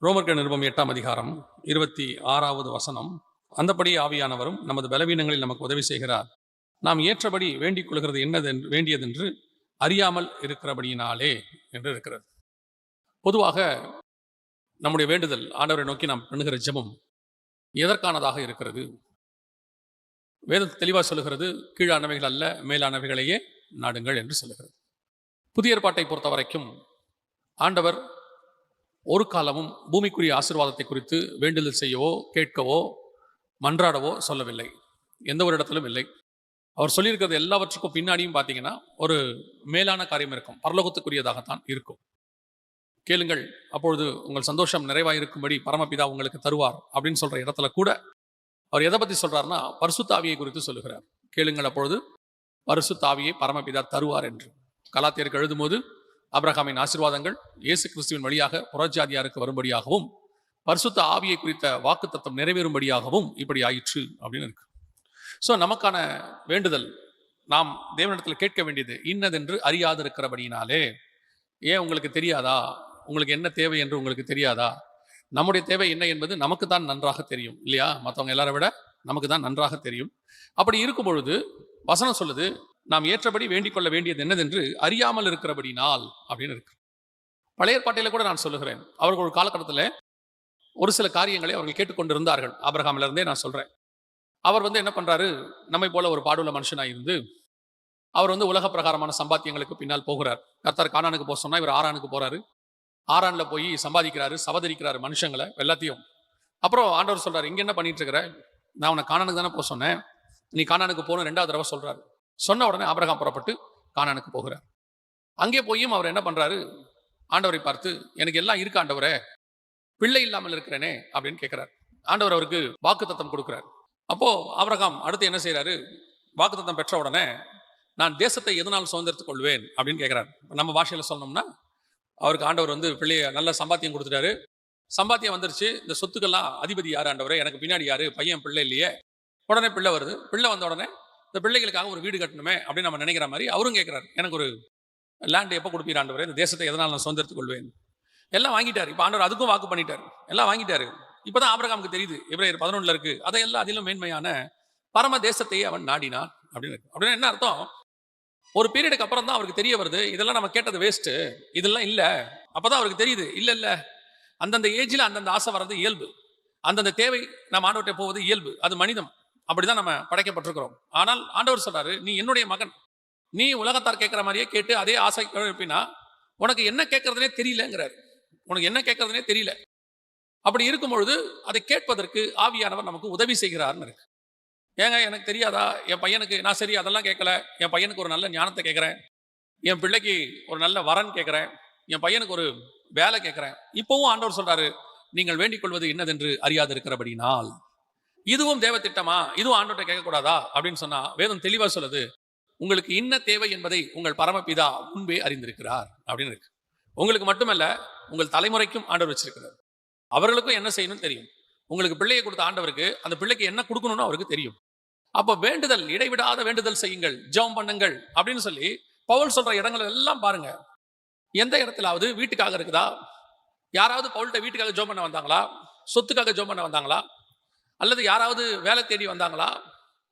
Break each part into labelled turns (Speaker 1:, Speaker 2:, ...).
Speaker 1: ரோமர்கள் நிருபம் 8ஆம் அதிகாரம் 26வது வசனம். அந்தபடி ஆவியானவரும் நமது பலவீனங்களில் நமக்கு உதவி செய்கிறார். நாம் ஏற்றபடி வேண்டிக் கொள்கிறது வேண்டியதென்று அறியாமல் இருக்கிறபடியினாலே என்று இருக்கிறது. பொதுவாக நம்முடைய வேண்டுதல், ஆண்டவரை நோக்கி நாம் பண்ணுகிற ஜெபம் எதற்கானதாக இருக்கிறது? வேதம் தெளிவாக சொல்லுகிறது, கீழானவைகள் அல்ல மேலானவைகளையே நாடுங்கள் என்று சொல்லுகிறது. புதிய ஏற்பாட்டை பொறுத்த வரைக்கும் ஆண்டவர் ஒரு காலமும் பூமிக்குரிய ஆசீர்வாதத்தை குறித்து வேண்டுதல் செய்யவோ கேட்கவோ மன்றாடவோ சொல்லவில்லை. எந்த ஒரு இடத்திலும் இல்லை. அவர் சொல்லியிருக்கிறது எல்லாவற்றுக்கும் பின்னாடியும் பார்த்தீங்கன்னா ஒரு மேலான காரியம் இருக்கும், பரலோகத்துக்குரியதாகத்தான் இருக்கும். கேளுங்கள், அப்பொழுது உங்கள் சந்தோஷம் நிறைவாயிருக்கும்படி பரமபிதா உங்களுக்கு தருவார் அப்படின்னு சொல்ற இடத்துல கூட அவர் எதை பற்றி சொல்றாருன்னா பரிசுத்த ஆவியை குறித்து சொல்லுகிறார். கேளுங்கள், அப்பொழுது பரிசுத்த ஆவியை பரமபிதா தருவார் என்று. கலாத்தியருக்கு எழுதும்போது ஆபிரகாமின் ஆசீர்வாதங்கள் இயேசு கிறிஸ்துவின் வழியாக புறஜாதியாருக்கு வரும்படியாகவும் பரிசுத்த ஆவியை குறித்த வாக்குத்தத்தம் நிறைவேறும்படியாகவும் இப்படி ஆயிற்று அப்படின்னு இருக்கு. ஸோ நமக்கான வேண்டுதல், நாம் தேவனிடத்தில் கேட்க வேண்டியது இன்னதென்று அறியாது இருக்கிறபடினாலே. ஏன் உங்களுக்கு தெரியாதா? உங்களுக்கு என்ன தேவை என்று உங்களுக்கு தெரியாதா? நம்முடைய தேவை என்ன என்பது நமக்கு தான் நன்றாக தெரியும் இல்லையா? மற்றவங்க எல்லாரை விட நமக்கு தான் நன்றாக தெரியும். அப்படி இருக்கும் பொழுது வசனம் சொல்லுது, நாம் ஏற்றபடி வேண்டிக் கொள்ள வேண்டியது என்னதென்று அறியாமல் இருக்கிறபடினால் அப்படின்னு இருக்கு. பழைய ஏற்பாட்டில கூட நான் சொல்லுகிறேன், அவர்கள் ஒரு காலகட்டத்தில் ஒரு சில காரியங்களை அவர்கள் கேட்டுக்கொண்டிருந்தார்கள். ஆபிரகாம்ல இருந்தே நான் சொல்றேன். அவர் என்ன பண்றாரு, நம்மை போல ஒரு பாடுள்ள மனுஷனாக இருந்து அவர் உலக பிரகாரமான சம்பாத்தியங்களுக்கு பின்னால் போகிறார். கர்த்தர் கானானுக்கு போக சொன்னா இவர் ஆரானுக்கு போறாரு. ஆரான்ல போய் சம்பாதிக்கிறாரு, சபதரிக்கிறாரு மனுஷங்களை எல்லாத்தையும். அப்புறம் ஆண்டவர் சொல்றாரு, இங்க என்ன பண்ணிட்டு இருக்கிற? நான் உன்னை கானானுக்கு தானே போக சொன்னேன், நீ கானானுக்கு போகணும் 2வது தடவை சொல்றாரு. சொன்ன உடனே ஆபிரகாம் புறப்பட்டு கானானுக்கு போகிறார். அங்கே போயும் அவர் என்ன பண்றாரு, ஆண்டவரை பார்த்து, எனக்கு எல்லாம் இருக்கு ஆண்டவரே, பிள்ளை இல்லாமல் இருக்கிறேனே அப்படின்னு கேட்கிறார். ஆண்டவர் அவருக்கு வாக்குத்தத்தம் கொடுக்கிறார். அப்போ ஆபிரகாம் அடுத்து என்ன செய்யறாரு, வாக்குத்தத்தம் பெற்ற உடனே நான் தேசத்தை எதனால் சுதந்திரத்துக் கொள்வேன் அப்படின்னு கேட்கிறார். நம்ம பாஷையில சொன்னோம்னா அவருக்கு ஆண்டவர் பிள்ளைய நல்ல சம்பாத்தியம் கொடுத்துட்டாரு. சம்பாத்தியம் வந்துருச்சு, இந்த சொத்துக்கெல்லாம் அதிபதி யாரு ஆண்டவரே, எனக்கு பின்னாடி யாரு, பையன் பிள்ளை இல்லையே. உடனே பிள்ளை வருது. பிள்ளை வந்த உடனே இந்த பிள்ளைகளுக்காக ஒரு வீடு கட்டணுமே அப்படின்னு நம்ம நினைக்கிற மாதிரி அவரும் கேட்கிறாரு, எனக்கு ஒரு லேண்ட் எப்போ கொடுப்பீர் ஆண்டவரே, இந்த தேசத்தை எதனால் நான் சுதந்திரத்துக் கொள்வேன். எல்லாம் வாங்கிட்டாரு. இப்போ ஆண்டவர் அதுக்கும் வாக்கு பண்ணிட்டாரு, எல்லாம் வாங்கிட்டாரு. இப்போதான் ஆபிரகாமுக்கு தெரியுது, எபிரேயர் 11 இருக்கு, அதையெல்லாம் அதிலும் மேன்மையான பரம தேசத்தையே அவன் நாடினான் அப்படின்னு. அப்படின்னா என்ன அர்த்தம்? ஒரு பீரியடுக்கு அப்புறம் தான் அவருக்கு தெரிய வருது, இதெல்லாம் நம்ம கேட்டது வேஸ்ட், இதெல்லாம் இல்லை. அப்பதான் அவருக்கு தெரியுது, இல்லை இல்லை, அந்தந்த ஏஜில் அந்தந்த ஆசை வர்றது இயல்பு, அந்தந்த தேவை நம்ம ஆண்டவர்கிட்ட போவது இயல்பு, அது மனிதம். அப்படிதான் நம்ம படைக்கப்பட்டிருக்கிறோம். ஆனால் ஆண்டவர் சொல்றாரு, நீ என்னுடைய மகன், நீ உலகத்தார் கேட்கிற மாதிரியே கேட்டு அதே ஆசை எழுப்பினா உனக்கு என்ன கேட்கறதுனே தெரியலங்கிறாரு. உனக்கு என்ன கேட்கறதுனே தெரியல. அப்படி இருக்கும் பொழுது அதை கேட்பதற்கு ஆவியானவர் நமக்கு உதவி செய்கிறார்னு இருக்கு. ஏங்க எனக்கு தெரியாதா, என் பையனுக்கு நான் சரி அதெல்லாம் கேட்கல, என் பையனுக்கு ஒரு நல்ல ஞானத்தை கேட்குறேன், என் பிள்ளைக்கு ஒரு நல்ல வரன் கேட்குறேன், என் பையனுக்கு ஒரு வேலை கேட்குறேன். இப்போவும் ஆண்டவர் சொல்றாரு, நீங்கள் வேண்டிக் கொள்வது என்னதென்று அறியாது இருக்கிறபடினால். இதுவும் தேவ திட்டமா, இதுவும் ஆண்டவர்கிட்ட கேட்கக்கூடாதா அப்படின்னு சொன்னா வேதம் தெளிவா சொல்லுது, உங்களுக்கு என்ன தேவை என்பதை உங்கள் பரமபிதா முன்பே அறிந்திருக்கிறார் அப்படின்னு இருக்கு. உங்களுக்கு மட்டுமல்ல, உங்கள் தலைமுறைக்கும் ஆண்டவர் வச்சிருக்கிறார். அவர்களுக்கும் என்ன செய்யணும் தெரியும். உங்களுக்கு பிள்ளையை கொடுத்த ஆண்டவருக்கு அந்த பிள்ளைக்கு என்ன கொடுக்கணும்னு அவருக்கு தெரியும். அப்ப வேண்டுதல், இடைவிடாத வேண்டுதல் செய்யுங்கள், ஜெபம் பண்ணுங்கள் அப்படின்னு சொல்லி பவுல் சொல்ற இடங்கள் எல்லாம் பாருங்க. எந்த இடத்துலாவது வீட்டுக்காக இருக்குதா? யாராவது பவுல்கிட்ட வீட்டுக்காக ஜெபம் பண்ண வந்தாங்களா? சொத்துக்காக ஜெபம் பண்ண வந்தாங்களா? அல்லது யாராவது வேலை தேடி வந்தாங்களா?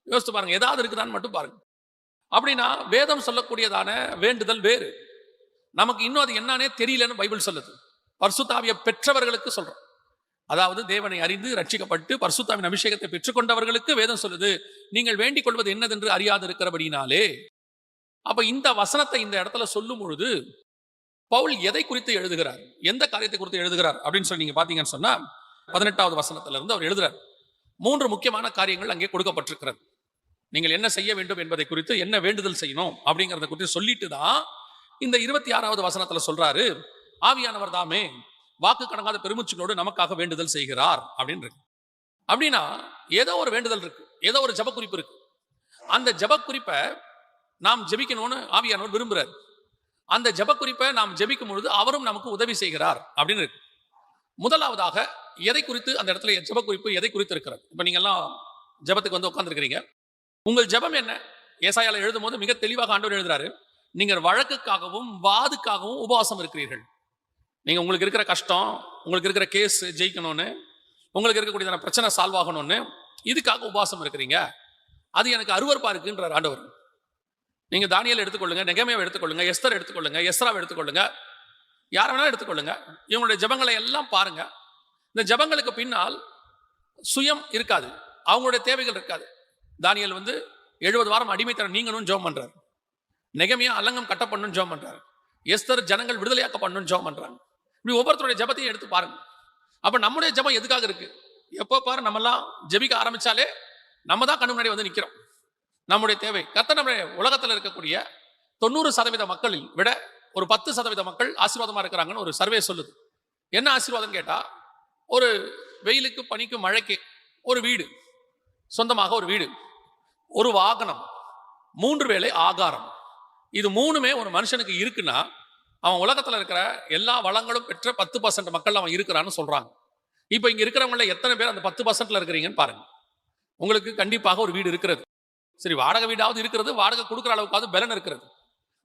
Speaker 1: யோசித்து பாருங்க, ஏதாவது இருக்குதான்னு மட்டும் பாருங்க. அப்படின்னா வேதம் சொல்லக்கூடியதான வேண்டுதல் வேறு. நமக்கு இன்னும் அது என்னன்னே தெரியலன்னு பைபிள் சொல்லுது. பரிசுத்த ஆவியை பெற்றவர்களுக்கு சொல்றோம், அதாவது தேவனை அறிந்து ரட்சிக்கப்பட்டு பரிசுத்தாவின் அபிஷேகத்தை பெற்றுக்கொண்டவர்களுக்கு வேதம் சொல்லுது, நீங்கள் வேண்டிக் கொள்வது என்னதென்று அறியாது இருக்கிறபடினாலே. அப்ப இந்த வசனத்தை இந்த இடத்துல சொல்லும் பொழுது பவுல் எதை குறித்து எழுதுகிறார், எந்த காரியத்தை குறித்து எழுதுகிறார் அப்படின்னு சொல்லி நீங்க பாத்தீங்கன்னு சொன்னா 18வது வசனத்துல இருந்து அவர் எழுதுறார். 3 முக்கியமான காரியங்கள் அங்கே கொடுக்கப்பட்டிருக்கிறது. நீங்கள் என்ன செய்ய வேண்டும் என்பதை குறித்து, என்ன வேண்டுதல் செய்யணும் அப்படிங்கறத குறித்து சொல்லிட்டு தான் இந்த 26வது வசனத்துல சொல்றாரு, ஆவியானவர் தாமே வாக்கு கடங்காத பெருமூச்சுகளோடு நமக்காக வேண்டுதல் செய்கிறார் அப்படின்னு இருக்கு. அப்படின்னா ஏதோ ஒரு வேண்டுதல் இருக்கு, ஏதோ ஒரு ஜெப குறிப்பு இருக்கு. அந்த ஜெப குறிப்பை நாம் ஜெபிக்கணும்னு ஆவியானவர் விரும்புறார். அந்த ஜெப குறிப்பை நாம் ஜெபிக்கும் பொழுது அவரும் நமக்கு உதவி செய்கிறார் அப்படின்னு இருக்கு. முதலாவதாக எதை குறித்து அந்த இடத்துல ஜெப குறிப்பு எதை குறித்து இருக்கிறது? இப்ப நீங்க எல்லாம் ஜெபத்துக்கு உட்கார்ந்துருக்கிறீங்க. உங்கள் ஜெபம் என்ன? ஏசாயால எழுதும் போது மிக தெளிவாக ஆண்டவர் எழுதுறாரு, நீங்கள் வழக்குக்காகவும் வாதுக்காகவும் உபவாசம் இருக்கிறீர்கள். நீங்க உங்களுக்கு இருக்கிற கஷ்டம், உங்களுக்கு இருக்கிற கேஸ் ஜெயிக்கணும்னு, உங்களுக்கு இருக்கக்கூடியதான பிரச்சனை சால்வ் ஆகணும்னு, இதுக்காக உபவாசம் இருக்கிறீங்க. அது எனக்கு அருவருப்பா இருக்குன்றார் ஆண்டவர். நீங்க தானியேல் எடுத்துக்கொள்ளுங்க, நெகேமியாவை எடுத்துக்கொள்ளுங்க, எஸ்தர் எடுத்துக்கொள்ளுங்க, எஸ்ராவை எடுத்துக்கொள்ளுங்க, யாரை வேணாலும் எடுத்துக்கொள்ளுங்க. இவங்களுடைய ஜெபங்களை எல்லாம் பாருங்க. இந்த ஜெபங்களுக்கு பின்னால் சுயம் இருக்காது, அவங்களுடைய தேவைகள் இருக்காது. தானியேல் 70 வாரம் அடிமைத்தனம் நீங்கணும்னு ஜெபம் பண்றாரு. நெகேமியா அல்லங்கம் கட்ட பண்ணணும்னு ஜெபம் பண்றாரு. எஸ்தர் ஜனங்கள் விடுதலையாக்க பண்ணணும்னு ஜெபம் பண்றாங்க. இப்படி ஒவ்வொருத்தருடைய ஜெபத்தையும் எடுத்து பாருங்க. அப்ப நம்முடைய ஜெபம் எதுக்காக இருக்கு? எப்போ பாரு நம்மெல்லாம் ஜெபிக்க ஆரம்பிச்சாலே நம்ம தான் கண்ணு முன்னாடி நிக்கிறோம். நம்முடைய தேவை கர்த்தர் நம்முடைய உலகத்தில் இருக்கக்கூடிய 90% மக்களில் விட ஒரு 10% மக்கள் ஆசீர்வாதமா இருக்கிறாங்கன்னு ஒரு சர்வே சொல்லுது. என்ன ஆசீர்வாதம் கேட்டா, ஒரு வெயிலுக்கு பனிக்கு மழைக்கு ஒரு வீடு, சொந்தமாக ஒரு வீடு, ஒரு வாகனம், 3 வேளை ஆகாரம். இது 3மே ஒரு மனுஷனுக்கு இருக்குன்னா அவன் உலகத்துல இருக்கிற எல்லா வளங்களும் பெற்ற 10% மக்கள் அவன் இருக்கிறான்னு சொல்றாங்க. இப்ப இங்க இருக்கிறவங்கள எத்தனை பேர் அந்த 10%ல இருக்கிறீங்கன்னு பாருங்க. உங்களுக்கு கண்டிப்பாக ஒரு வீடு இருக்கிறது. சரி, வாடகை வீடாவது இருக்கிறது, வாடகை கொடுக்குற அளவுக்காவது பலன் இருக்கிறது.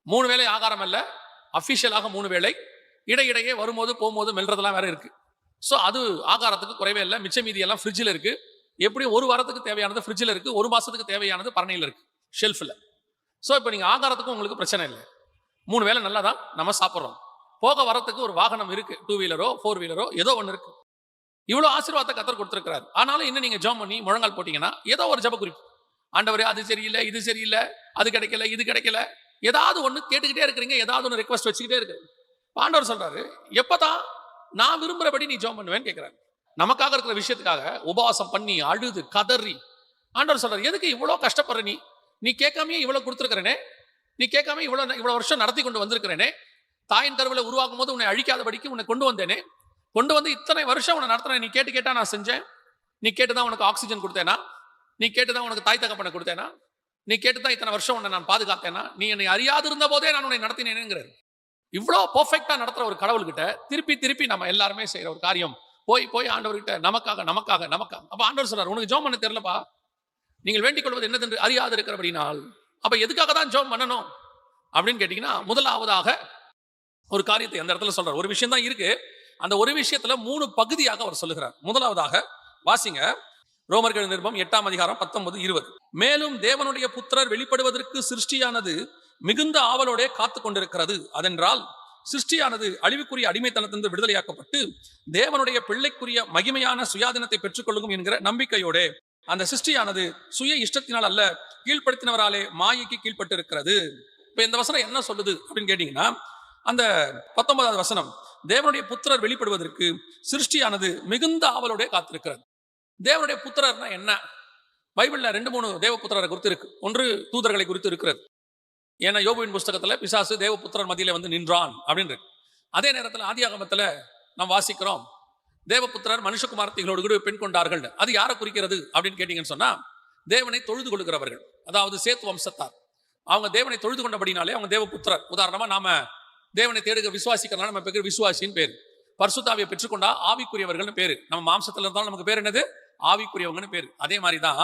Speaker 1: 3 வேளை ஆகாரம் அல்ல, அபிஷியலாக 3 வேளை, இடையிடையே வரும்போது போகும்போது மெல்றதெல்லாம் வேற இருக்கு. ஸோ அது ஆகாரத்துக்கு குறைவே இல்லை. மிச்ச மீதி எல்லாம் ஃப்ரிட்ஜில் இருக்கு. எப்படியும் ஒரு வாரத்துக்கு தேவையானது ஃப்ரிட்ஜில் இருக்கு, ஒரு மாசத்துக்கு தேவையானது பரணையில் இருக்கு, ஷெல்ஃபில். ஸோ இப்போ நீங்க ஆகாரத்துக்கும் உங்களுக்கு பிரச்சனை இல்லை. 3 வேளை நல்லா தான் நம்ம சாப்பிட்றோம். போக வரத்துக்கு ஒரு வாகனம் இருக்கு, 2 வீலரோ 4 வீலரோ ஏதோ ஒன்று இருக்கு. இவ்வளவு ஆசீர்வாதத்தை கர்த்தர் கொடுத்திருக்கிறார். ஆனாலும் இன்னும் நீங்க ஜெபம் பண்ணி முழங்கால் போட்டீங்கன்னா ஏதோ ஒரு ஜெப குறிப்பு, ஆண்டவரே அது சரியில்லை, இது சரியில்லை, அது கிடைக்கல, இது கிடைக்கல, ஏதாவது ஒண்ணு கேட்டுக்கிட்டே இருக்கிறீங்க, ஏதாவது ஒன்று ரெக்வஸ்ட் வச்சுக்கிட்டே இருக்கு. ஆண்டவர் சொல்றாரு, எப்பதான் நான் விரும்புறபடி நீ ஜெபம் பண்ணுவேன்னு கேட்கிறாரு. நமக்காக இருக்கிற விஷயத்துக்காக உபவாசம் பண்ணி அழுது கதறி ஆண்டவர் சொல்றாரு, எதுக்கு இவ்வளவு கஷ்டப்படுற? நீ கேட்காமயே இவ்வளவு கொடுத்துருக்கிறேனே, நீ கேட்காம இவ்வளவு வருஷம் நடத்தி கொண்டு வந்திருக்கிறேனே, தாயின் கருவில உருவாக்கும் போது உன்னை அழிக்காதபடிக்கு உன்னை கொண்டு வந்தேனே, கொண்டு வந்து இத்தனை வருஷம் உன்னை நடத்தினேன். நீ கேட்டா நான் செஞ்சேன். நீ கேட்டுதான் உனக்கு ஆக்சிஜன் கொடுத்தேனா? நீ கேட்டுதான் உனக்கு தாய் தகப்பனை கொடுத்தேனா? நீ கேட்டுதான் இத்தனை வருஷம் உன்னை நான் பாதுகாத்தேனா? நீ என்னை அறியாது இருந்த போதே நான் உன்னை நடத்தினேங்கிறாரு. இவ்வளோ பர்ஃபெக்டா நடத்துற ஒரு கடவுள்கிட்ட திருப்பி திருப்பி நம்ம எல்லாருமே செய்யற ஒரு காரியம், போய் ஆண்டவர்கிட்ட நமக்காக நமக்காக நமக்காக. அப்ப ஆண்டவர் சொல்றாரு, உனக்கு ஜெபம் பண்ண தெரியலப்பா, நீங்கள் வேண்டிக் கொள்வது என்னதென்று அறியாது இருக்கிறபடினால். அப்ப எதுக்காக தான் ஜெபம் பண்ணணும் அப்படின்னு கேட்டீங்கன்னா, முதலாவதாக ஒரு காரியத்தை அந்த இடத்துல சொல்றாரு. ஒரு விஷயம் தான் இருக்கு, அந்த ஒரு விஷயத்துல 3 பகுதியாக அவர் சொல்லுகிறார். முதலாவதாக வாசிங்க, ரோமர்கள் நிருபம் 8ஆம் அதிகாரம் 19-20. மேலும் தேவனுடைய புத்திரர் வெளிப்படுவதற்கு சிருஷ்டியானது மிகுந்த ஆவலோட காத்து கொண்டிருக்கிறது. அதென்றால் சிருஷ்டியானது அழிவுக்குரிய அடிமைத்தனத்திலிருந்து விடுதலையாக்கப்பட்டு தேவனுடைய பிள்ளைக்குரிய மகிமையான சுயாதீனத்தை பெற்றுக்கொள்ளும் என்கிற நம்பிக்கையோட அந்த சிருஷ்டியானது சுய இஷ்டத்தினால் அல்ல, கீழ்ப்படுத்தினவராலே மாயைக்கு கீழ்பட்டு இருக்கிறது. இப்ப இந்த வசனம் என்ன சொல்லுது அப்படின்னு கேட்டீங்கன்னா, அந்த 19வது வசனம், தேவனுடைய புத்திரர் வெளிப்படுவதற்கு சிருஷ்டியானது மிகுந்த ஆவலோட காத்திருக்கிறது. தேவனுடைய புத்திரர்னா என்ன? பைபிள்ல 2-3 தேவ புத்திரரை குறித்து இருக்கு. ஒன்று தூதர்களை குறித்து இருக்கிறது. ஏன்னா யோபுவின் புஸ்தகத்துல பிசாசு தேவ புத்திரர் மத்தியில நின்றான் அப்படின்னு இருக்கு. அதே நேரத்தில் ஆதியாகமத்துல நாம் வாசிக்கிறோம், தேவபுத்திரர் மனுஷகுமாரத்திகளோடு கூட பெண் கொண்டார்கள். அது யாரை குறிக்கிறது அப்படின்னு கேட்டீங்கன்னு சொன்னா, தேவனை தொழுது கொள்கிறவர்கள், அதாவது சேத்து வம்சத்தார். அவங்க தேவனை தொழுது கொண்டபடினாலே அவங்க தேவபுத்திரர். உதாரணமா நாம தேவனை தேடுக விசுவாசிக்கிறதுனால நம்ம பேர் விசுவாசின்னு பேரு. பரிசுத்தாவியை பெற்றுக்கொண்டா ஆவிக்குரியவர்கள்னு பேரு. நம்ம மாம்சத்துல இருந்தாலும் நமக்கு பேர் என்னது? ஆவிக்குரியவங்கன்னு பேரு. அதே மாதிரிதான்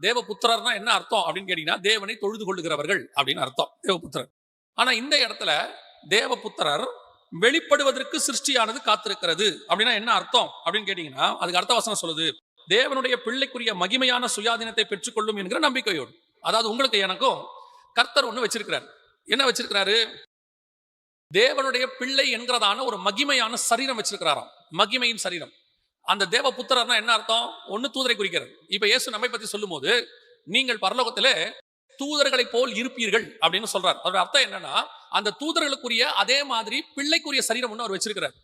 Speaker 1: தேவபுத்திரர்னா என்ன அர்த்தம் அப்படின்னு கேட்டீங்கன்னா, தேவனை தொழுது கொள்ளுகிறவர்கள் அப்படின்னு அர்த்தம் தேவபுத்திரர். ஆனா இந்த இடத்துல தேவபுத்திரர் வெளிப்படுவதற்கு சிருஷ்டியானது காத்திருக்கிறது அப்படின்னா என்ன அர்த்தம் அப்படின்னு கேட்டீங்கன்னா, அதுக்கு அர்த்த வசனம் சொல்லுது, தேவனுடைய பிள்ளைக்குரிய மகிமையான சுயாதீனத்தை பெற்றுக்கொள்ளும் என்கிற நம்பிக்கையோடு. அதாவது உங்களுக்கு எனக்கும் கர்த்தர் ஒண்ணு வச்சிருக்கிறார். என்ன வச்சிருக்கிறாரு? தேவனுடைய பிள்ளை என்கிறதான ஒரு மகிமையான சரீரம் வச்சிருக்கிறாராம். மகிமையின் சரீரம். அந்த தேவ புத்திரர்னா என்ன அர்த்தம்? ஒன்னு தூதரை குறிக்கிறது. இப்ப இயேசு நம்மை பத்தி சொல்லும் போது, நீங்கள் பரலோகத்திலே தூதர்களை போல் இருப்பீர்கள் அப்படின்னு சொல்றார். அதோட அர்த்தம் என்னன்னா, அந்த தூதர்களுக்குரிய அதே மாதிரி பிள்ளைக்குரிய சரீரம் ஒன்று அவர் வச்சிருக்கிறார்.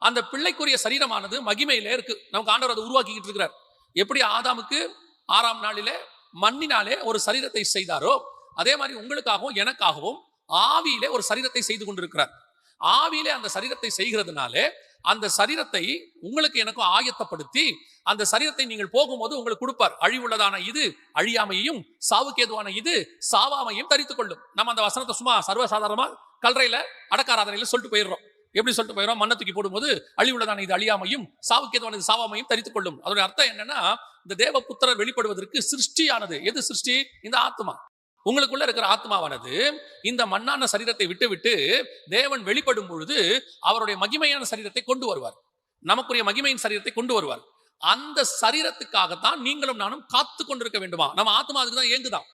Speaker 1: அந்த பிள்ளைக்குரிய சரீரமானது மகிமையிலே இருக்கு. நமக்கு ஆண்டவர் அதை உருவாக்கிட்டு இருக்கிறார். எப்படி ஆதாமுக்கு 6ஆம் நாளிலே மண்ணினாலே ஒரு சரீரத்தை செய்தாரோ, அதே மாதிரி உங்களுக்காகவும் எனக்காகவும் ஆவியிலே ஒரு சரீரத்தை செய்து கொண்டிருக்கிறார். ஆவியிலே அந்த சரீரத்தை செய்கிறதுனாலே அந்த சரீரத்தை உங்களுக்கு எனக்கும் ஆயத்தப்படுத்தி அந்த சரீரத்தை நீங்கள் போகும்போது உங்களுக்கு கொடுப்பார். அழிவுள்ளதான இது அழியாமையும், சாவுக்கேதுவான இது சாவாமையும் தரித்துக் கொள்ளும். நம்ம அந்த வசனத்தை சும்மா சர்வசாதாரணமா கல்றையில அடக்காராதனையில சொல்லிட்டு போயிடுறோம். எப்படி சொல்லிட்டு போயிடும்? மண்ணை தூக்கி போடும்போது அழிவுள்ளதான இது அழியாமையும், சாவுக்கேதுவான இது சாவாமையும் தரித்துக் கொள்ளும். அதோட அர்த்தம் என்னன்னா, இந்த தேவ புத்திரர் வெளிப்படுவதற்கு சிருஷ்டியானது எது? சிருஷ்டி இந்த ஆத்மா. உங்களுக்குள்ள இருக்கிற ஆத்மாவானது இந்த மண்ணான சரீரத்தை விட்டு விட்டு தேவன் வெளிப்படும் பொழுது அவருடைய மகிமையான சரீரத்தை கொண்டு வருவார். நமக்குரிய மகிமையின் சரீரத்தை கொண்டு வருவார். அந்த சரீரத்துக்காகத்தான் நீங்களும் நானும் காத்து கொண்டிருக்க வேண்டுமா? நம்ம ஆத்மா அதுக்கு தான் ஏங்குதான்.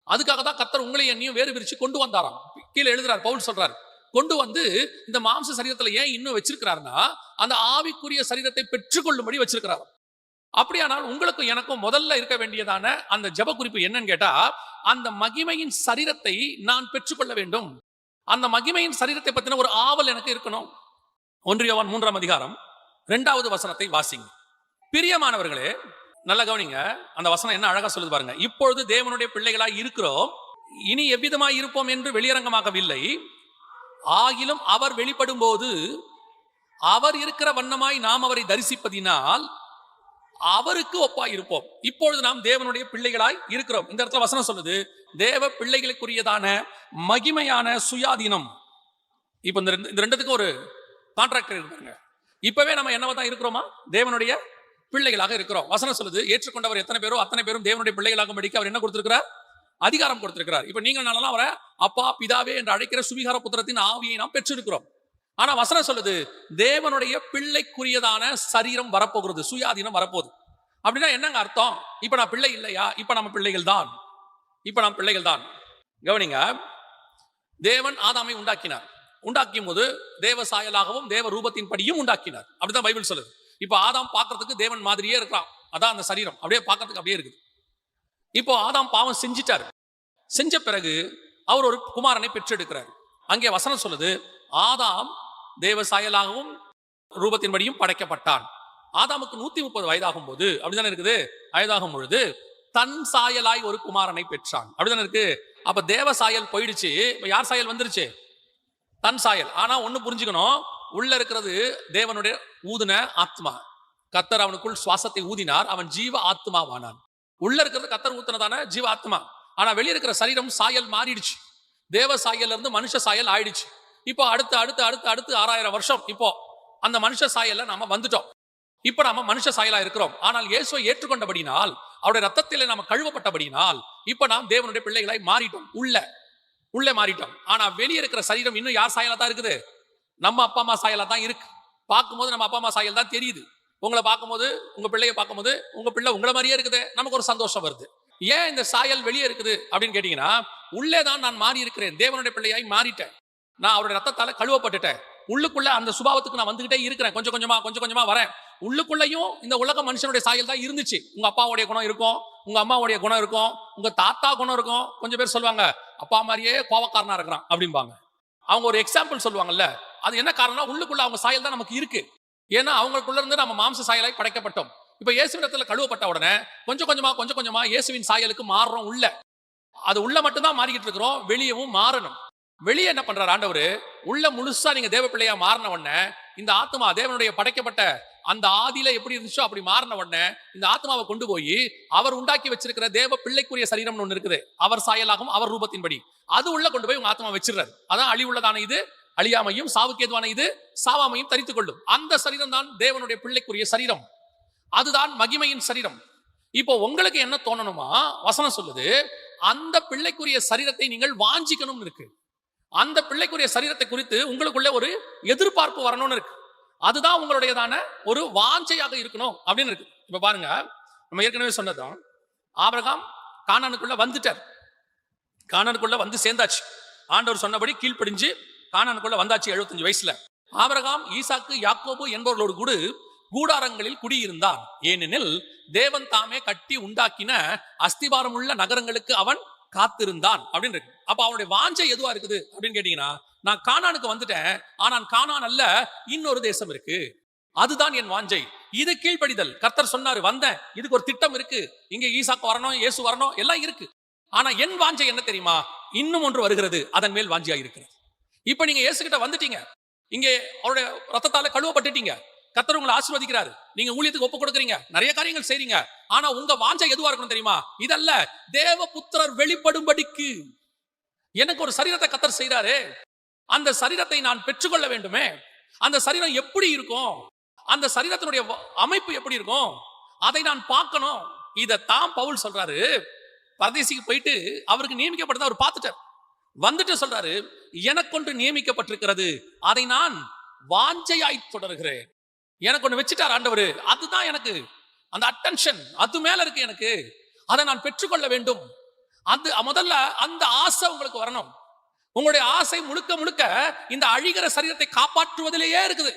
Speaker 1: அதுக்காக தான் கர்த்தர் உங்களை என்னையும் வேறு பிரிச்சு கொண்டு வந்தாராம். கீழே எழுதுறார், பவுல் சொல்றார், கொண்டு வந்து இந்த மாம்ச சரீரத்துல ஏன் இன்னும் வச்சிருக்கிறாருன்னா அந்த ஆவிக்குரிய சரீரத்தை பெற்றுக்கொள்ளும்படி வச்சிருக்கிறார். அப்படியானால் உங்களுக்கும் எனக்கும் முதல்ல இருக்க வேண்டியதான அந்த ஜெப குறிப்பு என்னன்னு கேட்டா, அந்த மகிமையின் சரீரத்தை நான் பெற்றுக்கொள்ள வேண்டும். அந்த மகிமையின் சரீரத்தை பத்தின ஒரு ஆவல் எனக்கு இருக்கணும். 1 யோவான் 3ஆம் அதிகாரம் 2வது வசனத்தை வாசிங்க. பிரியமானவர்களே, நல்ல கவனிங்க. அந்த வசனம் என்ன அழகா சொல்லுது பாருங்க. இப்பொழுது தேவனுடைய பிள்ளைகளாய் இருக்கிறோம், இனி எவ்விதமாய் இருப்போம் என்று வெளியரங்கமாகவில்லை. ஆகிலும் அவர் வெளிப்படும் போது அவர் இருக்கிற வண்ணமாய் நாம் அவரை தரிசிப்பதினால் அவருக்கு ஒப்பாய் இருப்போம். இப்பொழுது நாம் தேவனுடைய பிள்ளைகளாய் இருக்கிறோம். இந்த இடத்துல வசனம் சொல்லுது, தேவ பிள்ளைகளுக்குரியதான மகிமையான சுயாதீனம். இப்ப இந்த ரெண்டுத்துக்கும் ஒரு கான்ட்ராக்ட் இருப்பாங்க. இப்பவே நம்ம என்னவா தான் இருக்கிறோமா? தேவனுடைய பிள்ளைகளாக இருக்கிறோம். வசனம் சொல்லுது, ஏற்றுக்கொண்டவர் எத்தனை பேரோ அத்தனை பேரும் தேவனுடைய பிள்ளைகளாக படிக்க அவர் என்ன கொடுத்திருக்கிறார்? அதிகாரம் கொடுத்திருக்கிறார். இப்ப நீங்கள் நாளெல்லாம் அவரை அப்பா பிதாவே என்று அழைக்கிற சுவிகார புத்திரத்தின் ஆவியை நாம் பெற்றிருக்கிறோம். ஆனா வசனம் சொல்லுது, தேவனுடைய பிள்ளைக்குரியதான சரீரம் வரப்போகிறது, சுயாதீனம் வரப்போகுது. அப்படின்னா என்னங்க அர்த்தம்? இப்ப நான் பிள்ளை இல்லையா? இப்ப நம்ம பிள்ளைகள் தான். இப்ப நாம் பிள்ளைகள் தான். கவனிங்க, தேவன் ஆதாமை உண்டாக்கினார். உண்டாக்கியும் போது தேவ சாயலாகவும் தேவ ரூபத்தின் படியும் உண்டாக்கினார். அப்படிதான் பைபிள் சொல்லுது. இப்போ ஆதாம் பார்க்கறதுக்கு தேவன் மாதிரியே இருக்கான். அதான் அந்த சரீரம் அப்படியே பார்க்கறதுக்கு அப்படியே இருக்குது. இப்போ ஆதாம் பாவம் செஞ்சிட்டாரு. செஞ்ச பிறகு அவர் ஒரு குமாரனை பெற்றெடுக்கிறார். அங்கே வசனம் சொல்லுது, ஆதாம் தேவ சாயலாகவும் ரூபத்தின்படியும் படைக்கப்பட்டான். ஆதாமுக்கு 130 வயதாகும் போது, அப்படிதானே இருக்குது, வயதாகும் பொழுது தன் சாயலாய் ஒரு குமாரனை பெற்றான். அப்படிதானே இருக்கு. அப்ப தேவ சாயல் போயிடுச்சு. இப்ப யார் சாயல் வந்துருச்சு? தன் சாயல். ஆனா ஒண்ணு புரிஞ்சுக்கணும், உள்ள இருக்கிறது தேவனுடைய ஊதின ஆத்மா. கர்த்தர் அவனுக்குள் சுவாசத்தை ஊதினார், அவன் ஜீவ ஆத்மாவானான். உள்ள இருக்கிறது கர்த்தர் ஊத்தினதான ஜீவ ஆத்மா. ஆனா வெளியே இருக்கிற சரீரம் சாயல் மாறிடுச்சு. தேவ சாயல் இருந்து மனுஷ சாயல் ஆயிடுச்சு. இப்போ அடுத்து அடுத்து அடுத்து அடுத்து 6000 வருஷம் இப்போ அந்த மனுஷ சாயல்ல நாம வந்துட்டோம். இப்ப நாம மனுஷ சாயலா இருக்கிறோம். ஆனால் இயேசுவை ஏற்றுக்கொண்டபடினால், அவருடைய ரத்தத்திலே நாம கழுவப்பட்டபடினால் இப்ப நாம் தேவனுடைய பிள்ளைகளாய் மாறிட்டோம். உள்ளே மாறிட்டோம். ஆனா வெளியே இருக்கிற சரீரம் இன்னும் யார் சாயலா தான் இருக்குது? நம்ம அப்பா அம்மா சாயலா தான் இருக்கு. பார்க்கும்போது நம்ம அப்பா அம்மா சாயல் தான் தெரியுது. உங்களை பார்க்கும்போது, உங்க பிள்ளைய பார்க்கும்போது உங்க பிள்ளை உங்களை மாதிரியே இருக்குது, நமக்கு ஒரு சந்தோஷம் வருது. ஏன் இந்த சாயல் வெளியே இருக்குது அப்படின்னு கேட்டீங்கன்னா, உள்ளே தான் நான் மாறி இருக்கிறேன், தேவனுடைய பிள்ளையாய் மாறிட்டேன். நான் அவருடைய ரத்தத்தால கழுவப்பட்டுட்டேன். உள்ளுக்குள்ள அந்த சுபாவத்துக்கு நான் வந்துகிட்டே இருக்கிறேன். கொஞ்சம் கொஞ்சமா வரேன். உள்ளுக்குள்ளேயும் இந்த உலக மனுஷனுடைய சாயல் தான் இருந்துச்சு. உங்க அப்பாவுடைய குணம் இருக்கும், உங்க அம்மாவுடைய குணம் இருக்கும், உங்க தாத்தா குணம் இருக்கும். கொஞ்சம் பேர் சொல்லுவாங்க, அப்பா மாதிரியே கோவக்காரனா இருக்கிறான் அப்படிம்பாங்க. அவங்க ஒரு எக்ஸாம்பிள் சொல்லுவாங்கல்ல, அது என்ன காரணம்னா உள்ளுக்குள்ள அவங்க சாயல் தான் நமக்கு இருக்கு. ஏன்னா அவங்களுக்குள்ள இருந்து நம்ம மாம்ச சாயலாய் படைக்கப்பட்டோம். இப்ப இயேசுவிடத்துல கழுவப்பட்ட உடனே கொஞ்சம் கொஞ்சமா இயேசுவின் சாயலுக்கு மாறுறோம். உள்ள அது உள்ள மட்டும்தான் மாறிக்கிட்டு இருக்கிறோம், வெளியவும் மாறணும். வெளியே என்ன பண்றாரு ஆண்டவர்? உள்ள முழுசா நீங்க தேவ பிள்ளையா மாறின உடனே இந்த ஆத்மா தேவனுடைய படைக்கப்பட்ட அந்த ஆதியில எப்படி இருந்துச்சோ அப்படி மாறின உடனே இந்த ஆத்மாவை கொண்டு போய் அவர் உண்டாக்கி வச்சிருக்கிற தேவ பிள்ளைக்குரிய சரீரம் ஒண்ணு இருக்குது, அவர் சாயலாகவும் அவர் ரூபத்தின்படி, அது உள்ள கொண்டு போய் உங்க ஆத்மா வச்சிருக்காரு. அதான் அழிவுள்ளதான இது அழியாமையும், சாவுக்கு ஏதுவான இது சாவாமையும் தரித்துக் கொள்ளும். அந்த சரீரம் தான் தேவனுடைய பிள்ளைக்குரிய சரீரம். அதுதான் மகிமையின் சரீரம். இப்போ உங்களுக்கு என்ன தோணணுமா? வசனம் சொல்லுது, அந்த பிள்ளைக்குரிய சரீரத்தை நீங்கள் வாஞ்சிக்கணும்னு இருக்கு. அந்த பிள்ளைக்குரிய சரீரத்தை குறித்து உங்களுக்குள்ள ஒரு எதிர்பார்ப்பு வரணும்னு இருக்கு. அதுதான் உங்களுடையதான ஒரு வாஞ்சையாக இருக்கணும் அப்படின்னு இருக்கு. இப்ப பாருங்க, நம்ம ஏற்கனவே சொன்னதான், ஆபிரகாம் கானானுக்குள்ள வந்துட்டார். கானானுக்குள்ள வந்து சேர்ந்தாச்சு. ஆண்டவர் சொன்னபடி கீழ்ப்படிஞ்சு கானானுக்குள்ள வந்தாச்சு 75 வயசுல. ஆபிரகாம் ஈசாக்கு யாக்கோபு என்பவர்களோடு கூட கூடாரங்களில் குடியிருந்தான். ஏனெனில் தேவன் தாமே கட்டி உண்டாக்கின அஸ்திபாரம் உள்ள நகரங்களுக்கு அவன் காத்திருந்தான் அப்படின்னு இருக்கு. அப்ப அவனுடைய வாஞ்சை எதுவா இருக்குது அப்படின்னு கேட்டீங்கன்னா, நான் கானானுக்கு வந்துட்டேன், ஆனால் கானான் அல்ல, இன்னொரு தேசம் இருக்கு, அதுதான் என் வாஞ்சை. இது கீழ்ப்படிதல். கர்த்தர் சொன்னாரு, வந்தேன், இதுக்கு ஒரு திட்டம் இருக்கு, இங்க ஈசாக்கு வரணும், இயேசு வரணும், எல்லாம் இருக்கு. ஆனா என் வாஞ்சை என்ன தெரியுமா? இன்னும் ஒன்று வருகிறது, அதன் மேல் வாஞ்சியா இருக்கிறது. இப்ப நீங்க இயேசு கிட்ட வந்துட்டீங்க, இங்க அவருடைய ரத்தத்தால கழுவப்பட்டுட்டீங்க, கர்த்தர் உங்களை ஆசீர்வதிக்கிறாரு, நீங்க ஊழியத்துக்கு ஒப்பு கொடுக்குறீங்க, நிறைய காரியங்கள் செய்றீங்க. ஆனா உங்க வாஞ்சை எதுவா இருக்கணும் தெரியுமா? இதல்ல, தேவ புத்திரர் வெளிப்படும்படிக்கு எனக்கு ஒரு சரீரத்தை கர்த்தர் செய்றாரு, அந்த சரீரத்தை நான் பெற்றுக்கொள்ள வேண்டுமே. அந்த சரீரம் எப்படி இருக்கும், அந்த சரீரத்தினுடைய அமைப்பு எப்படி இருக்கும், அதை நான் பார்க்கணும். இதைத்தான் பவுல் சொல்றாரு. பரதேசிக்கு போயிட்டு அவருக்கு நியமிக்கப்பட்டதை அவர் பார்த்துட்டார். வந்துட்டு சொல்றாரு, எனக்கொன்று நியமிக்கப்பட்டிருக்கிறது, அதை நான் வாஞ்சையாய் தொடர்கிறேன். எனக்கு ஒண்ணு வச்சுட்டார் ஆண்டவர், அதுதான் எனக்கு அந்த அட்டென்ஷன் அது மேல இருக்கு எனக்கு, அதை நான் பெற்றுக்கொள்ள வேண்டும். அது முதல்ல அந்த ஆசை உங்களுக்கு வரணும். உங்களுடைய ஆசை முழுக்க முழுக்க இந்த அழிகிற சரீரத்தை காப்பாற்றுவதிலேயே இருக்குது.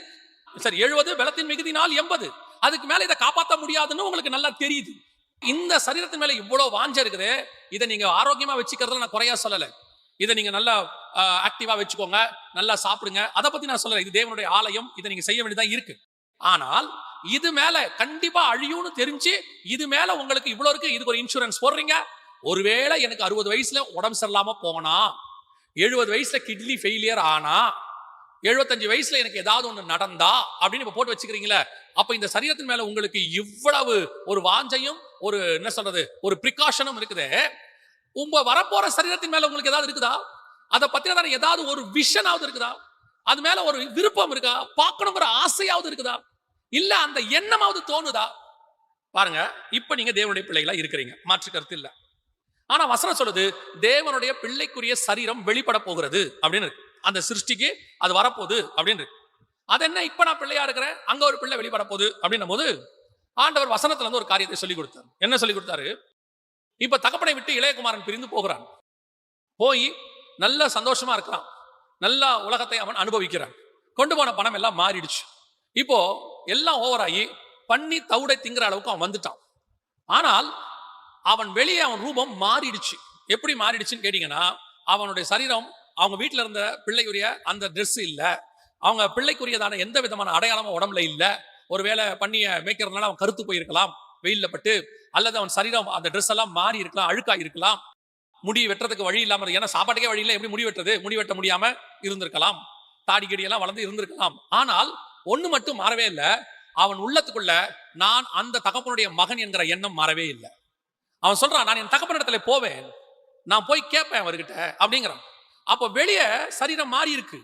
Speaker 1: சரி, 70 பலத்தின் மிகுதினால் 80, அதுக்கு மேல இதை காப்பாற்ற முடியாதுன்னு உங்களுக்கு நல்லா தெரியுது. இந்த சரீரத்தின் மேல இவ்வளவு வாஞ்ச இருக்குது. இதை நீங்க ஆரோக்கியமா வச்சுக்கிறதுல நான் குறையா சொல்லல. இதை நீங்க நல்லா ஆக்டிவா வச்சுக்கோங்க, நல்லா சாப்பிடுங்க, அதை பத்தி நான் சொல்லல. இது தேவனுடைய ஆலயம், இதை நீங்க செய்ய வேண்டியதா இருக்கு. ஆனால் இது மேல கண்டிப்பா அழியும்னு தெரிஞ்சு இது மேல உங்களுக்கு இவ்வளவு இருக்கு, இதுக்கு ஒரு இன்சூரன்ஸ் போடுறீங்க. ஒருவேளை எனக்கு 60 வயசுல உடம்பு சரியில்லாம போனா, 70 வயசுல கிட்னி ஃபெயிலியர் ஆனா, 75 வயசுல எனக்கு ஏதாவது ஒண்ணு நடந்தா அப்படின்னு இப்ப போட்டு வச்சுக்கிறீங்களே, அப்ப இந்த சரீரத்தின் மேல உங்களுக்கு இவ்வளவு ஒரு வாஞ்சையும் ஒரு என்ன சொல்றது ஒரு பிரிகாஷனும் இருக்குது. உங்க வரப்போற சரீரத்தின் மேல உங்களுக்கு ஏதாவது இருக்குதா? அதை பத்தின ஏதாவது ஒரு விஷனாவது இருக்குதா? அது மேல ஒரு விருப்பம் இருக்கா? பார்க்கணுங்கிற ஆசையாவது இருக்குதா? இல்ல அந்த எண்ணமாவது தோணுதா? பாருங்க, இப்ப நீங்க தேவனுடைய பிள்ளைகளா இருக்கிறீங்க, மாற்று கருத்து இல்ல. ஆனா வசனம் சொல்லுது, தேவனுடைய பிள்ளைக்குரிய சரீரம் வெளிப்பட போகிறது அப்படின்னு இருக்கு. அந்த சிருஷ்டிக்கு அது வரப்போகுது அப்படின்னு இருக்கு. அது என்ன, இப்ப நான் பிள்ளையா இருக்கிறேன், அங்க ஒரு பிள்ளை வெளிப்பட போகுது அப்படின்னும் போது ஆண்டவர் வசனத்துல இருந்து ஒரு காரியத்தை சொல்லி கொடுத்தார். என்ன சொல்லி கொடுத்தாரு? இப்ப தகப்பனை விட்டு இளையகுமாரன் பிரிந்து போகிறான். போய் நல்ல சந்தோஷமா இருக்கிறான், நல்ல உலகத்தை அவன் அனுபவிக்கிறான். கொண்டு போன பணம் எல்லாம் மாறிடுச்சு. இப்போ எல்லாம் ஓவர் ஆகி பண்ணி தவுடை திங்கிற அளவுக்கு அவன் வந்துட்டான். ஆனால் அவன் வெளியே அவன் ரூபம் மாறிடுச்சு. எப்படி மாறிடுச்சுன்னு கேட்டீங்கன்னா, அவனுடைய சரீரம் அவங்க வீட்டில் இருந்த பிள்ளைக்குரிய அந்த ட்ரெஸ் இல்ல, அவங்க பிள்ளைக்குரியதான எந்த விதமான அடையாளமும் உடம்புல இல்ல. ஒருவேளை பண்ணிய மேய்க்கிறதுனால அவன் கருத்து போயிருக்கலாம் வெயில்ல பட்டு, அல்லது அவன் சரீரம் அந்த ட்ரெஸ் எல்லாம் மாறி இருக்கலாம், அழுக்கா இருக்கலாம். முடி வெட்டுறதுக்கு வழி இல்லாம, ஏன்னா சாப்பாட்டுக்கே வழி இல்லை, எப்படி முடி வெட்டுறது? முடி வெட்ட முடியாம இருந்திருக்கலாம், தாடி கடியெல்லாம் வளர்ந்து இருந்திருக்கலாம். ஆனால் ஒண்ணு மட்டும் மாறவே இல்லை, அவன் உள்ளத்துக்குள்ள நான் அந்த தகப்பனுடைய மகன் என்கிற எண்ணம் மாறவே இல்லை. அவன் சொல்றான், நான் என் தகப்பனிடத்துல போவேன், நான் போய் கேட்பேன் அவர்கிட்ட அப்படிங்கிறான். அப்போ வெளியே சரீரம் மாறி இருக்கு,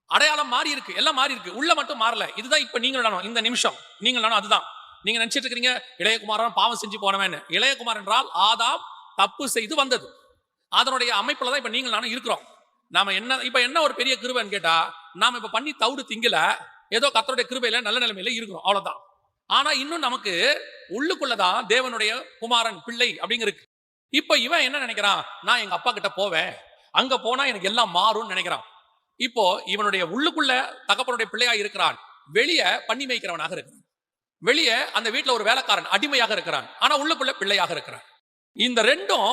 Speaker 1: அடையாளம் மாறி இருக்கு, எல்லாம் மாறி இருக்கு, உள்ள மட்டும் மாறல. இதுதான் இப்ப நீங்கள் நானும் இந்த நிமிஷம் நீங்கள் நானும் அதுதான். நீங்க நினைச்சிட்டு இருக்கீங்க இளையகுமாரன் பாவம் செஞ்சு போனவன். இளையகுமார் என்றால் ஆதாம் தப்பு செய்து வந்தது, அதனுடைய அமைப்புல தான் இப்ப நீங்கள் நானும் இருக்கிறோம். நாம என்ன ஒரு பெரிய கிருபைன்னு கேட்டா, நாம இப்ப பண்ணி தவுடு திங்கல, ஏதோ கர்த்தருடைய கிருபையில நல்ல நிலைமையில இருக்கிறோம், அவ்வளவுதான். ஆனா இன்னும் நமக்கு உள்ளுக்குள்ளதான் தேவனுடைய குமாரன் பிள்ளை அப்படிங்கிறது. இப்ப இவன் என்ன நினைக்கிறான், நான் எங்க அப்பா கிட்ட போவேன், அங்க போனா எனக்கு எல்லாம் மாறும்னு நினைக்கிறான். இப்போ இவனுடைய உள்ளுக்குள்ள தகப்பனுடைய பிள்ளையா இருக்கிறான், வெளியே பண்ணி மேய்க்கிறவனாக இருக்கிறான், வெளியே அந்த வீட்டுல ஒரு வேலைக்காரன் அடிமையாக இருக்கிறான், ஆனா உள்ளுக்குள்ள பிள்ளையாக இருக்கிறான். இந்த ரெண்டும்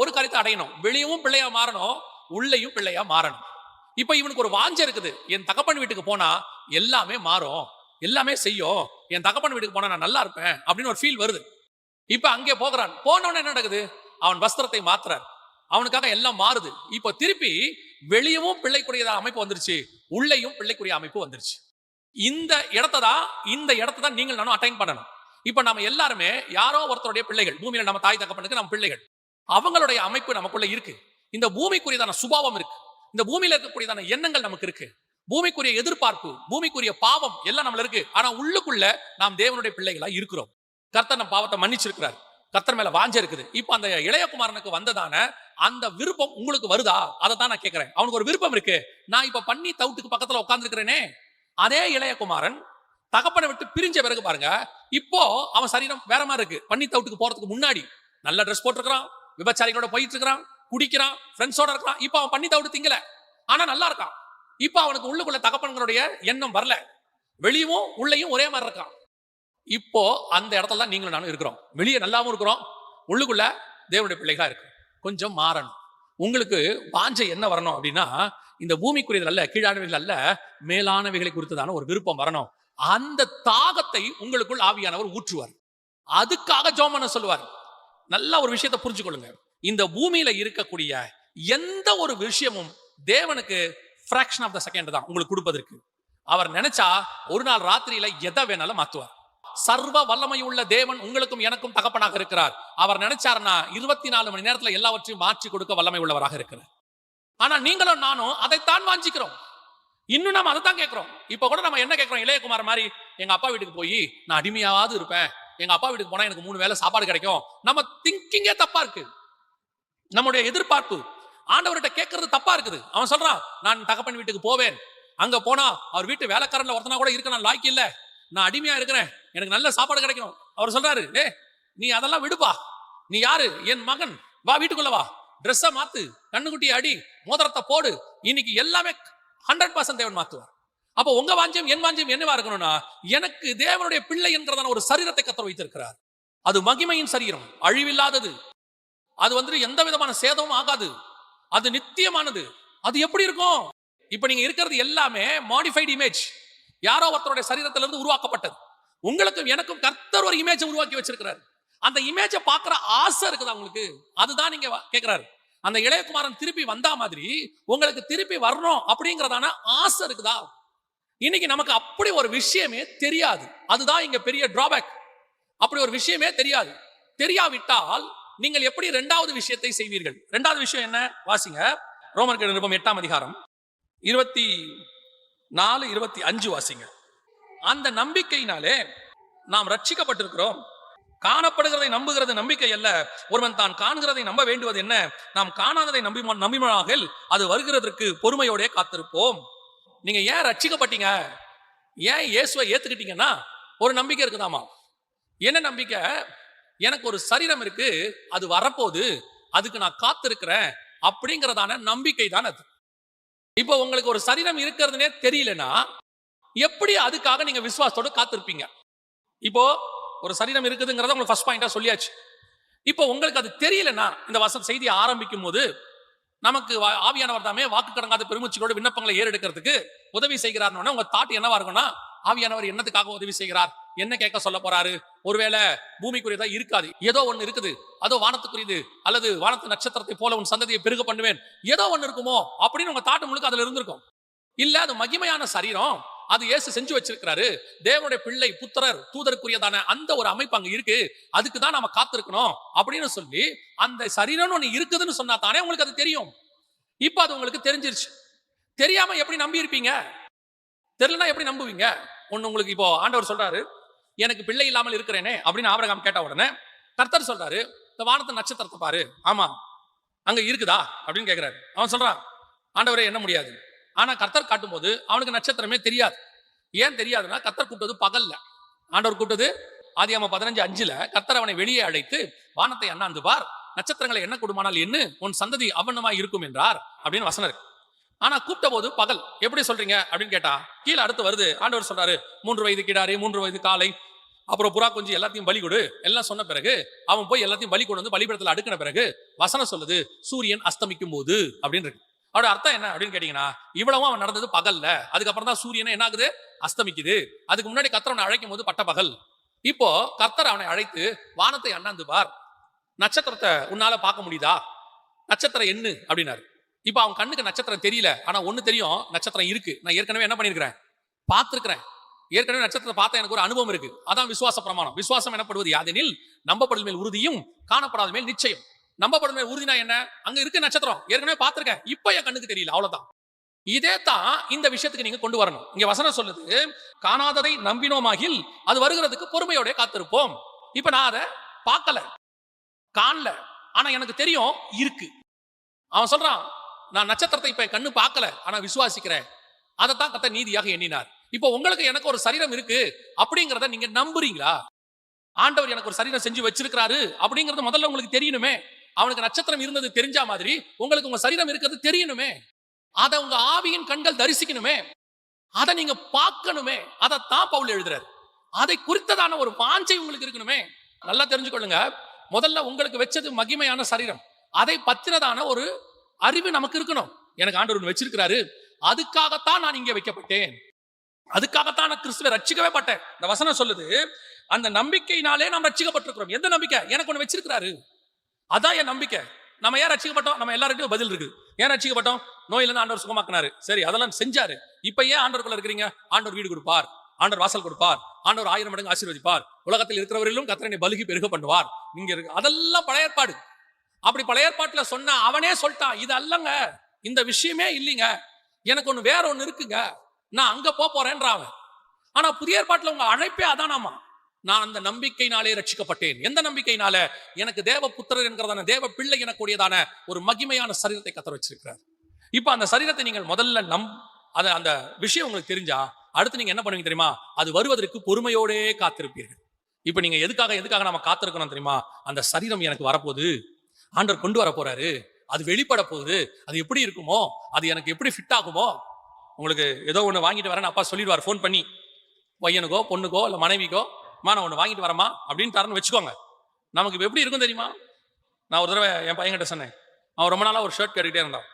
Speaker 1: ஒரு காரியத்தை அடையணும், வெளியவும் பிள்ளையா மாறணும், உள்ளேயும் பிள்ளையா மாறணும். இப்ப இவனுக்கு ஒரு வாஞ்சை இருக்குது, என் தகப்பன் வீட்டுக்கு போனா எல்லாமே மாறும், எல்லாமே செய்யும், என் தகப்பன் வீட்டுக்கு போனா நான் நல்லா இருப்பேன் அப்படின்னு ஒரு ஃபீல் வருது. இப்ப அங்கே போகிறான். போனவன என்ன நடக்குது, அவன் வஸ்திரத்தை மாத்துறான், அவனுக்காக எல்லாம் மாறுது. இப்ப திருப்பி வெளியவும் பிள்ளைக்குரிய அமைப்பு வந்துருச்சு, உள்ளேயும் பிள்ளைக்குரிய அமைப்பு வந்துருச்சு. இந்த இடத்தை தான் நீங்கள் நானும் அட்டைன் பண்ணணும். இப்ப நம்ம எல்லாருமே யாரோ ஒருத்தருடைய பிள்ளைகள், பூமியில நம்ம தாய் தகப்பனுக்கு நம்ம பிள்ளைகள், அவங்களுடைய அமைப்பு நமக்குள்ள இருக்கு. இந்த பூமிக்குரியதான சுபாவம் இருக்கு, இந்த பூமியில இருக்கக்கூடியதான எண்ணங்கள் நமக்கு இருக்கு, பூமிக்குரிய எதிர்பார்ப்பு, பூமிக்குரிய பாவம் எல்லாம் நம்மள இருக்கு. ஆனா உள்ளுக்குள்ள நாம் தேவனுடைய பிள்ளைகளா இருக்கிறோம். கர்த்தர் நம்ம பாவத்தை மன்னிச்சிருக்கிறார், கர்த்தர் மேல வாஞ்ச இருக்குது. இப்ப அந்த இளையகுமாரனுக்கு வந்ததான அந்த விருப்பம் உங்களுக்கு வருதா? அதை தான் நான் கேட்கிறேன். அவனுக்கு ஒரு விருப்பம் இருக்கு, நான் இப்ப பண்ணி தவுட்டுக்கு பக்கத்துல உட்கார்ந்து இருக்கிறேனே, அதே இளையகுமாரன் தகப்பனை விட்டு பிரிஞ்ச பிறகு பாருங்க, இப்போ அவன் சரீரம் வேற மாதிரி இருக்கு. பண்ணி தவுட்டுக்கு போறதுக்கு முன்னாடி நல்ல ட்ரெஸ் போட்டுருக்கான், விபச்சாரிகளோட போயிட்டு இருக்கிறான், குடிக்கிறான், ஃப்ரெண்ட்ஸோட இருக்கான். இப்ப அவன் பண்ணி தவுட்டு திங்கல, ஆனா நல்லா இருக்கான். இப்ப அவனுக்கு உள்ளுக்குள்ள தகப்பன்களுடைய எண்ணம் வரல, வெளியும் உள்ளேயும் ஒரே மாதிரி இருக்கான். இப்போ அந்த இடத்துல தான் நீங்களும் நானும் இருக்கிறோம். வெளியே நல்லாவும் இருக்கிறோம், உள்ளுக்குள்ள தேவனுடைய பிள்ளைகளா இருக்கு. கொஞ்சம் மாறணும். உங்களுக்கு வாஞ்சை என்ன வரணும் அப்படின்னா, இந்த பூமிக்குரியது அல்ல, கீழானவைகள் அல்ல, மேலானவைகளை குறித்ததான ஒரு விருப்பம் வரணும். அந்த தாகத்தை உங்களுக்குள் ஆவியானவர் ஊற்றுவார். அதுக்காக ஜெபம் பண்ண சொல்லுவார். நல்ல ஒரு விஷயத்தை புரிஞ்சுக்கொள்ளுங்க, இந்த பூமியில இருக்கக்கூடிய எந்த ஒரு விஷயமும் தேவனுக்கு fraction of the second தான் உங்களுக்கு கொடுப்பதற்கு. அவர் நினைச்சா ஒரு நாள் ராத்திரியில எதை வேணாலும் மாத்துவார். சர்வ வல்லமை உள்ள தேவன் உங்களுக்கும் எனக்கும் தகப்பனாக இருக்கிறார். அவர் நினைச்சாருன்னா 24 மணி நேரத்துல எல்லாவற்றையும் மாற்றி கொடுக்க வல்லமை உள்ளவராக இருக்கிறார். ஆனா நீங்களும் நானும் அதைத்தான் வாஞ்சிக்கிறோம், இன்னும் நம்ம அதைத்தான் கேட்கிறோம். இப்ப கூட நம்ம என்ன கேட்கிறோம், இளையகுமார் மாதிரி எங்க அப்பா வீட்டுக்கு போய் நான் அடிமையாவது இருப்பேன், எங்க அப்பா வீட்டுக்கு போனா எனக்கு 3 வேளை சாப்பாடு கிடைக்கும். நம்ம திங்கிங்கே தப்பா இருக்கு, நம்முடைய எதிர்பார்ப்பு ஆண்டவர்கிட்ட கேட்கறது தப்பா இருக்குது. அவன் சொல்றான், நான் தகப்பன் வீட்டுக்கு போவேன், அங்க போனா அவர் வீட்டு வேலைக்காரன்ல ஒருத்தனா கூட இருக்க நான் லாய்க்கு இல்ல, நான் அடிமையா இருக்கிறேன், எனக்கு நல்ல சாப்பாடு கிடைக்கணும். அவர் சொல்றாரு, நீ அதெல்லாம் விடுப்பா, நீ யாரு? என் மகன், வா வீட்டுக்குள்ள வா, ட்ரெஸ்ஸை மாத்து, கண்ணுக்குட்டியை அடி, மோதிரத்தை போடு, இன்னைக்கு எல்லாமே 100% தேவன் மாத்துவார். அப்போ உங்க வாஞ்சியம் என் வாஞ்சியம் என்னவா இருக்கணும்னா, எனக்கு தேவனுடைய பிள்ளை என்கிறதான ஒரு சரீரத்தை கர்த்தர் வைத்திருக்கிறார். அது மகிமையின் சரீரம், அழிவில்லாதது, அது எந்த விதமான சேதமும் ஆகாது, அது நித்தியமானது. அது எப்படி இருக்கும்? இப்ப நீங்க இருக்கிறது எல்லாமே மாடிஃபைடு இமேஜ், யாரோ ஒருத்தருடைய சரீரத்திலிருந்து உருவாக்கப்பட்டது. உங்களுக்கும் எனக்கும் கர்த்தர் ஒரு இமேஜை உருவாக்கி வச்சிருக்கிறார். அந்த இமேஜை பார்க்கிற ஆசை இருக்குதா உங்களுக்கு? அதுதான் நீங்க கேட்கிறாரு. அந்த இளையகுமாரன் திருப்பி வந்தா மாதிரி உங்களுக்கு திருப்பி வரணும் அப்படிங்கறதான ஆசை இருக்குதா? இன்னைக்கு நமக்கு அப்படி ஒரு விஷயமே தெரியாது. அதுதான் இங்க பெரிய டிராபேக். அப்படி ஒரு விஷயமே தெரியாது. தெரியாவிட்டால் நீங்கள் எப்படி இரண்டாவது விஷயத்தை செய்வீர்கள்? இரண்டாவது விஷயம் என்ன? வாசிங்க, ரோமர்கள் நிருபம் 8ஆம் அதிகாரம் 24, 25 வாசிங்க. அந்த நம்பிக்கையினாலே நாம் ரட்சிக்கப்பட்டிருக்கிறோம். காணப்படுகிறதை நம்புகிறது நம்பிக்கை அல்ல, ஒருவன் தான் காண்கிறதை நம்ப வேண்டுவது என்ன? நாம் காணாததை நம்பினாக அது வருகிறதற்கு பொறுமையோட காத்திருப்போம். நீங்க ஏன் ரட்சிக்கப்பட்டீங்க, ஏன் இயேசுவை ஏத்துக்கிட்டீங்கன்னா ஒரு நம்பிக்கை இருக்குதாமா. என்ன நம்பிக்கை? எனக்கு ஒரு சரீரம் இருக்கு, அது வரப்போகுது, அதுக்கு நான் காத்திருக்கிறேன் அப்படிங்கறதான நம்பிக்கை தான் அது. இப்போ உங்களுக்கு ஒரு சரீரம் இருக்கிறதுனே தெரியலனா எப்படி அதுக்காக நீங்க விசுவாசத்தோட காத்திருப்பீங்க? இப்போ ஒரு சரீரம் இருக்குதுங்கிறத உங்களுக்கு ஃபர்ஸ்ட் பாயிண்டா சொல்லியாச்சு. இப்போ உங்களுக்கு அது தெரியலனா, இந்த வசன செய்தி ஆரம்பிக்கும் போது நமக்கு ஆவியானவர் தாமே வாக்கு கடங்காத பெருமூச்சோட விண்ணப்பங்களை ஏறெடுக்கிறதுக்கு உதவி செய்கிறார்னு உங்க தாட் என்னவா இருக்கும்னா, ஆவியானவர் என்னத்துக்காக உதவி செய்கிறார், என்ன கேட்க சொல்ல போறாரு? ஒருவேளை பூமிக்குரியதா இருக்காது, ஏதோ ஒண்ணு இருக்குது, அதோ வானத்துக்குரியது, அல்லது வானத்து நட்சத்திரத்தை போல உன் சந்ததியை பெருக பண்ணுவேன், ஏதோ ஒண்ணு இருக்குமோ அப்படின்னு உங்க தாட்டு முழுக்க அதுல இருந்திருக்கும். இல்ல, அது மகிமையான சரீரம், அது இயேசு செஞ்சு வச்சிருக்கிறாரு, தேவனுடைய பிள்ளை புத்திரர் தூதருக்குரியதான அந்த ஒரு அமைப்பு அங்க இருக்கு, அதுக்கு தான் நாம காத்திருக்கணும் அப்படின்னு சொல்லி அந்த சரீரம் ஒண்ணு இருக்குதுன்னு சொன்னா தானே உங்களுக்கு அது தெரியும். இப்ப அது உங்களுக்கு தெரிஞ்சிருச்சு. தெரியாம எப்படி நம்பி இருப்பீங்க? தெரியலனா எப்படி நம்புவீங்க? ஒண்ணு உங்களுக்கு இப்போ ஆண்டவர் சொல்றாரு, எனக்கு பிள்ளை இல்லாமல் இருக்கிறேனே அப்படின்னு ஆபிரகாம் கேட்ட உடனே கர்த்தர் சொல்றாரு, இந்த வானத்து நட்சத்திரத்தை பாரு. ஆமா, அங்க இருக்குதா அப்படின்னு கேட்கிறாரு. அவன் சொல்றான், ஆண்டவரே என்ன முடியாது. ஆனா கர்த்தர் காட்டும் போது அவனுக்கு நட்சத்திரமே தெரியாது. ஏன் தெரியாதுன்னா, கர்த்தர் கூப்பிட்டது பகல்ல, ஆண்டவர் கூப்பிட்டது ஆதியாகமம் 15:5 கர்த்தர் அவனை வெளியே அழைத்து வானத்தை அண்ணாந்து பார், நட்சத்திரங்களை என்ன கொடுமானால் என்ன, உன் சந்ததி அவனமாய் இருக்கும் என்றார் அப்படின்னு வசனம் இருக்கு. ஆனா கூப்பிட்ட போது பகல். எப்படி சொல்றீங்க அப்படின்னு கேட்டா, கீழே அடுத்து வருது, ஆண்டவர் சொல்றாரு 3 வயது கிடாரி, 3 வயது காளை, அப்புறம் புறா கொஞ்சம் எல்லாத்தையும் பலி கொடு எல்லாம் சொன்ன பிறகு அவன் போய் எல்லாத்தையும் பலி கொண்டு வந்து பலிபீடத்தில் அடுக்கின பிறகு வசனம் சொல்லுது சூரியன் அஸ்தமிக்கும் போது அப்படின்னு இருக்கு. அவரோட அர்த்தம் என்ன அப்படின்னு கேட்டீங்கன்னா, இவ்வளவும் அவன் நடந்தது பகல்ல, அதுக்கப்புறம் தான் சூரியனை என்ன ஆகுது, அஸ்தமிக்குது. அதுக்கு முன்னாடி கர்த்தர் அவனை அழைக்கும் போது பட்ட பகல். இப்போ கர்த்தர் அவனை அழைத்து வானத்தை அண்ணாந்து பார், நட்சத்திரத்தை உன்னால பார்க்க முடியுதா, நட்சத்திரம் என்ன அப்படின்னாரு. இப்ப அவன் கண்ணுக்கு நட்சத்திரம் தெரியல, ஆனா ஒண்ணு தெரியும், நட்சத்திரம் இருக்கு. நான் ஏற்கனவே என்ன பண்ணிருக்கிறேன், பார்த்திருக்கிறேன். ஏற்கனவே நட்சத்திரத்தை பார்த்த எனக்கு ஒரு அனுபவம் இருக்கு. அதான் விசுவாச பிரமாணம். விசுவாசம் எனப்படுவது யாதெனில் நம்பப்படுவது மேல் உறுதியும் காணப்படாத மேல் நிச்சயம். நம்பப்படுவது மேல் உறுதினா என்ன? அங்க இருக்கு நட்சத்திரம், ஏற்கனவே பார்த்திருக்கேன், இப்ப என் கண்ணுக்கு தெரியல, அவ்வளவுதான். இதே தான் இந்த விஷயத்துக்கு நீங்க கொண்டு வரணும். இங்க வசனம் சொல்லுது, காணாததை நம்பினோமாகில் அது வருகிறதுக்கு பொறுமையோட காத்திருப்போம். இப்ப நான் அதை பார்க்கல, காணல, ஆனா எனக்கு தெரியும் இருக்கு. அவன் சொல்றான், நான் நட்சத்திரத்தை இப்ப கண்ணு பார்க்கல, ஆனா விசுவாசிக்கிறேன். அதைத்தான் கர்த்தர் நீதியாக எண்ணினார். இப்போ உங்களுக்கு எனக்கு ஒரு சரீரம் இருக்கு அப்படிங்கறத நீங்க நம்புறீங்களா? ஆண்டவர் எனக்கு ஒரு சரீரம் செஞ்சு வச்சிருக்கிறாரு அப்படிங்கறது முதல்ல உங்களுக்கு தெரியணுமே. அவனுக்கு நட்சத்திரம் இருந்தது தெரிஞ்சா மாதிரி உங்களுக்கு உங்க சரீரம் இருக்கிறது தெரியணுமே. அதை உங்க ஆவியின் கண்கள் தரிசிக்கணுமே, அதை நீங்க பார்க்கணுமே. அதைத்தான் பவுல் எழுதுறாரு. அதை குறித்ததான ஒரு வாஞ்சை உங்களுக்கு இருக்கணுமே. நல்லா தெரிஞ்சுக்கொள்ளுங்க, முதல்ல உங்களுக்கு வச்சது மகிமையான சரீரம், அதை பத்தினதான ஒரு அறிவு நமக்கு இருக்கணும். எனக்கு ஆண்டவர் வச்சிருக்கிறாரு, அதுக்காகத்தான் நான் இங்கே வைக்கப்பட்டேன், அதுக்காகத்தான் நான் கிறிஸ்துவை ரட்சிக்கவே பட்டேன். இந்த வசனம் சொல்லுது, அந்த நம்பிக்கையினாலே நாம் ரட்சிக்கப்பட்டிருக்கிறோம். எந்த நம்பிக்கை? எனக்கு ஒண்ணு வச்சிருக்கிறாரு, அதான் என் நம்பிக்கை. நம்ம ஏன் ரட்சிக்கப்பட்டோம்? நம்ம எல்லாருக்கும் பதில் இருக்கு. ஏன் ரட்சிக்கப்பட்டோம்? நோயிலிருந்து ஆண்டவர் சுகமாக்கினாரு, சரி, அதெல்லாம் செஞ்சாரு. இப்ப ஏன் ஆண்டவருக்குள்ள இருக்கிறீங்க? ஆண்டவர் வீடு கொடுப்பார், ஆண்டவர் வாசல் கொடுப்பார், ஆண்டவர் 1000 மடங்கு ஆசீர்வதிப்பார், உலகத்தில் இருக்கிறவரிலும் கர்த்தரை பலுகி பெருக பண்ணுவார். நீங்க இருக்கு, அதெல்லாம் பழைய ஏற்பாடு. அப்படி பழைய ஏற்பாட்டுல சொன்ன அவனே சொல்லிட்டான், இது அல்லங்க, இந்த விஷயமே இல்லைங்க, எனக்கு ஒண்ணு வேற ஒண்ணு இருக்குங்க, நான் அங்க போறேன்றான். ஆனா புதிய ஏற்பாட்டுல உங்க அழைப்பே அதானாமா, நான் அந்த நம்பிக்கையினாலே ரட்சிக்கப்பட்டேன். எந்த நம்பிக்கையினால? எனக்கு தேவ புத்திரர் என்கிறதான தேவ பிள்ளை எனக்கூடியதான ஒரு மகிமையான சரீரத்தை கர்த்தர் வச்சிருக்கிறார். இப்ப அந்த சரீரத்தை நீங்கள் முதல்ல அந்த விஷயம் உங்களுக்கு தெரிஞ்சா அடுத்து நீங்க என்ன பண்ணுவீங்க தெரியுமா? அது வருவதற்கு பொறுமையோடே காத்திருப்பீர்கள். இப்ப நீங்க எதுக்காக நம்ம காத்திருக்கணும் தெரியுமா? அந்த சரீரம் எனக்கு வரப்போகுது, ஆண்டவர் கொண்டு வர போறாரு, அது வெளிப்பட போகுது, அது எப்படி இருக்குமோ, அது எனக்கு எப்படி ஃபிட் ஆகுமோ. உங்களுக்கு ஏதோ ஒன்று வாங்கிட்டு வரேன்னு அப்பா சொல்லிடுவார் ஃபோன் பண்ணி, பையனுக்கோ பொண்ணுக்கோ இல்லை மனைவிக்கோ, நான் ஒன்று வாங்கிட்டு வரமா அப்படின்னு தரேன்னு வச்சுக்கோங்க. நமக்கு இப்போ எப்படி இருக்கும் தெரியுமா? நான் ஒரு தடவை என் பையன்கிட்ட சொன்னேன், அவன் ரொம்ப நாளாக ஒரு ஷர்ட் கேட்டுக்கிட்டே இருந்தான்.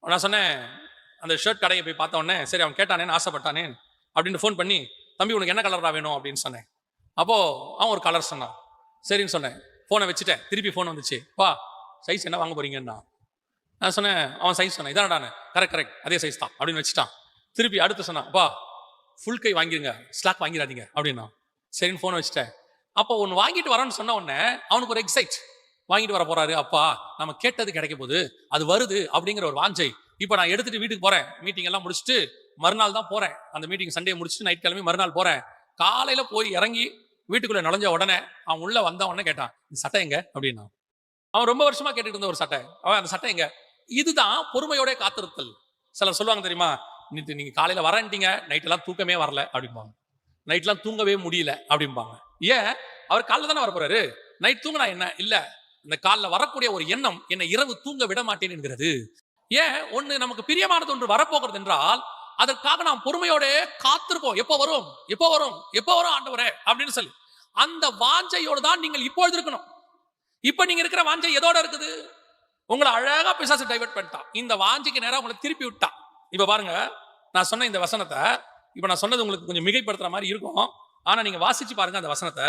Speaker 1: நான் சொன்னேன், அந்த ஷர்ட் கடையை போய் பார்த்த உடனே, சரி அவன் கேட்டானேன்னு ஆசைப்பட்டானே அப்படின்னு ஃபோன் பண்ணி, தம்பி உனக்கு என்ன கலராக வேணும் அப்படின்னு சொன்னேன். அப்போது அவன் ஒரு கலர் சொன்னான். சரின்னு சொன்னேன், ஃபோனை வச்சுட்டேன். திருப்பி ஃபோன் வந்துச்சு, பா சைஸ் என்ன வாங்க போறீங்கன்னா நான் சொன்னேன். அவன் சைஸ் சொன்னேன், இதானடானே, கரெக்ட் அதே சைஸ் தான் அப்படின்னு வச்சுட்டான். திருப்பி அடுத்து சொன்னான், பா ஃபுல் கை வாங்கிருங்க, ஸ்லாக் வாங்கிடாதீங்க அப்படின்னா. சரின்னு ஃபோனை வச்சுட்டேன். அப்போ ஒன்று வாங்கிட்டு வரேன்னு சொன்ன உடனே அவனுக்கு ஒரு எக்ஸைட், வாங்கிட்டு வர போறாரு, அப்பா நம்ம கேட்டது கிடைக்க போகுது, அது வருது அப்படிங்கிற ஒரு வாஞ்சை. இப்போ நான் எடுத்துட்டு வீட்டுக்கு போறேன், மீட்டிங் எல்லாம் முடிச்சுட்டு மறுநாள் தான் போறேன். அந்த மீட்டிங் சண்டே முடிச்சுட்டு நைட் கிளம்பி மறுநாள் போறேன். காலையில போய் இறங்கி வீட்டுக்குள்ள நுழைஞ்ச உடனே அவன் உள்ள வந்த உடனே கேட்டான், இந்த சட்டை எங்க அப்படின்னா. அவன் ரொம்ப வருஷமா கேட்டுட்டு இருந்த ஒரு சட்டை. அவன் அந்த சட்டை எங்க. இதுதான் பொறுமையோட காத்திருத்தல். சிலர் சொல்லுவாங்க தெரியுமா, நீங்க காலையில வரேன்ட்டீங்க, நைட்டெல்லாம் தூக்கமே வரல அப்படிம்பாங்க, நைட்லாம் தூங்கவே முடியல அப்படிம்பாங்க. ஏன்? அவர் காலைல தானே வர போறாரு, நைட் தூங்கினா என்ன? இல்ல, இந்த காலில் வரக்கூடிய ஒரு எண்ணம் என்னை இரவு தூங்க விட மாட்டேன் என்கிறது. ஏன்? ஒண்ணு நமக்கு பிரியமானது ஒன்று வரப்போகிறது என்றால் அதற்காக நாம் பொறுமையோட காத்திருப்போம். எப்போ வரும் எப்போ வரும் எப்போ வரும் ஆண்டவரே அப்படின்னு சொல்லி. அந்த வாஞ்சையோடு தான் நீங்கள் இப்பொழுது இருக்கணும். இப்ப நீங்க இருக்கிற வாஞ்சை எதோட இருக்குது? உங்களை அழகா பிசாசு டைவர்ட் பண்ணிட்டான். இந்த வாஞ்சைக்கு நேரம் உங்களை திருப்பி விட்டான். இப்ப பாருங்க, நான் சொன்ன இந்த வசனத்தை, இப்ப நான் சொன்னது உங்களுக்கு கொஞ்சம் மிகைப்படுத்துற மாதிரி இருக்கும், ஆனா நீங்க வாசிச்சு பாருங்க அந்த வசனத்தை.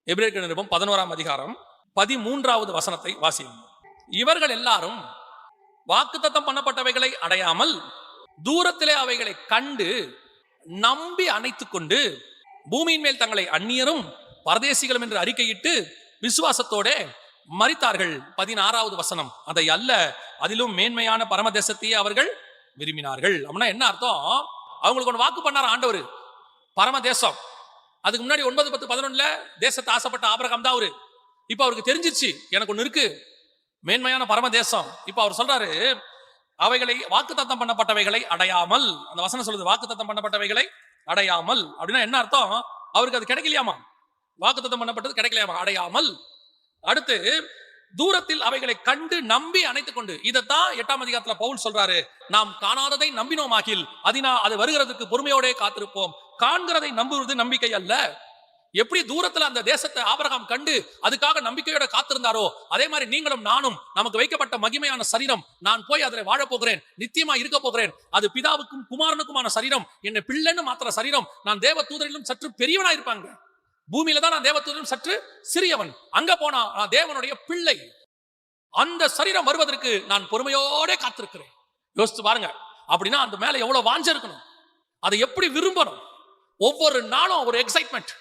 Speaker 1: எபிரேயர் நிருபம் 11ஆம் அதிகாரம் 13வது வசனத்தை வாசியும். இவர்கள் எல்லாரும் வாக்குத்தத்தம் பண்ணப்பட்டவைகளை அடையாமல் தூரத்திலே அவைகளை கண்டு நம்பி அணைத்துக் கொண்டு பூமியின் மேல் தங்களை அந்நியரும் பரதேசிகளும் என்று அறிக்கையிட்டு விசுவாசத்தோட மரித்தார்கள். 16வது வசனம், அதை அல்ல அதிலும் மேன்மையான பரமதேசத்தையே அவர்கள் விரும்பினார்கள். அப்படின்னா என்ன அர்த்தம்? அவங்களுக்கு ஒன்று வாக்கு பண்ணார் ஆண்டவர், பரமதேசம். அதுக்கு முன்னாடி 9, 10, 11 தேசத்தை ஆசைப்பட்ட ஆபிரகாம் தான் அவரு. இப்ப அவருக்கு தெரிஞ்சிருச்சு, எனக்கு ஒண்ணு இருக்கு, மேன்மையான பரமதேசம். இப்ப அவர் சொல்றாரு, அவைகளை வாக்குத்தத்தம் பண்ணப்பட்டவைகளை அடையாமல். அந்த வசனம் சொல்லுது, வாக்குத்தத்தம் பண்ணப்பட்டவைகளை அடையாமல். அப்படின்னா என்ன அர்த்தம்? அவருக்கு அது கிடைக்கலையாமா, வாக்குத்தத்தம் பண்ணப்பட்டது கிடைக்கலையாமா, அடையாமல். அடுத்து தூரத்தில் அவைகளை கண்டு நம்பி அணைத்துக் கொண்டு. இதைத்தான் 8ஆம் அதிகாரத்துல பவுல் சொல்றாரு, நாம் காணாததை நம்பினோமாகில் அது வருகிறதுக்கு பொறுமையோட காத்திருப்போம். காண்கிறதை நம்புவது நம்பிக்கை அல்ல. எப்படி தூரத்துல அந்த தேசத்தை ஆபிரகாம் கண்டு அதுக்காக நம்பிக்கையோட காத்திருந்தாரோ, அதே மாதிரி நீங்களும் நானும் நமக்கு வைக்கப்பட்ட மகிமையான சரீரம், நான் போய் அதில் வாழ போகிறேன், நித்தியமா இருக்க போகிறேன், அது பிதாவுக்கும் குமாரனுக்குமான சரீரம், என்னை பிள்ளைன்னு மாத்திர சரீரம். நான் தேவ தூதரிலும் சற்று பெரியவனா இருப்பாங்க, பூமியில தான் நான் தேவ தூதரிலும் சற்று சிறியவன், அங்க போனா நான் தேவனுடைய பிள்ளை. அந்த சரீரம் வருவதற்கு நான் பொறுமையோட காத்திருக்கிறேன். யோசிச்சு பாருங்க. அப்படின்னா அந்த மேல எவ்வளவு வாஞ்ச இருக்கணும், அதை எப்படி விரும்பணும். ஒவ்வொரு நாளும் ஒரு எக்ஸைட்மெண்ட்.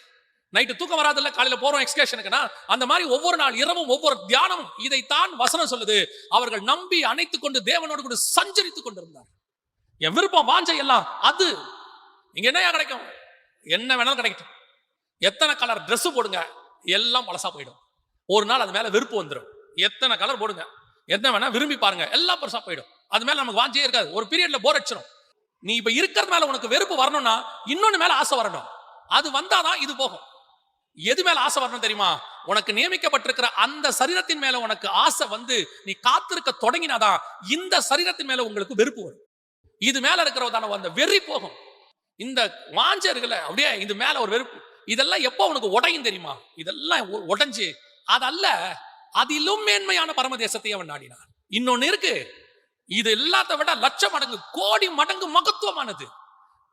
Speaker 1: நைட்டு தூக்கம் வராதுல்ல, காலையில போறோம் எக்ஸ்கர்ஷனுக்குனா, அந்த மாதிரி ஒவ்வொரு நாள் இரவும் ஒவ்வொரு தியானமும் இதைத்தான் வசனம் சொல்லுது. அவர்கள் நம்பி அணைத்துக் கொண்டு தேவனோடு கூட சஞ்சரித்துக் கொண்டிருந்தார். என் விருப்பம் வாஞ்சை எல்லாம் அது. இங்க என்ன கிடைக்கும்? என்ன வேணாலும் கிடைக்கும். எத்தனை கலர் Dress போடுங்க, எல்லாம் பழசா போயிடும். ஒரு நாள் அது மேல வெறுப்பு வந்துடும். எத்தனை கலர் போடுங்க, என்ன வேணா விரும்பி பாருங்க, எல்லாம் பழசா போயிடும். அது மேல நமக்கு வாஞ்சையே இருக்காது. ஒரு பீரியட்ல போர் அடிச்சிடும். நீ இப்ப இருக்கிறது மேல உனக்கு வெறுப்பு வரணும்னா இன்னொன்னு மேல ஆசை வரணும். அது வந்தாதான் இது போகும். எது மேல ஆசை வரணும் தெரியுமா? உனக்கு நியமிக்கப்பட்டிருக்கிற அந்த சரீரத்தின் மேல உனக்கு ஆசை வந்து நீ காத்திருக்க தொடங்கினாதான் இந்த சரீரத்தின் மேல உங்களுக்கு வெறுப்பு வரும். இது மேல இருக்கிறதான அந்த வெறி போகும். இந்த வாஞ்சர்கள அப்படியே இது மேல ஒரு வெறுப்பு, இதெல்லாம் எப்போ உனக்கு உடையும் தெரியுமா? இதெல்லாம் உடைஞ்சு அதல்ல, அதிலும் மேன்மையான பரமதேசத்தை அவன் நாடினான். இன்னொன்னு இருக்கு, இது எல்லாத்த விட லட்சம் மடங்கு கோடி மடங்கு மகத்துவமானது.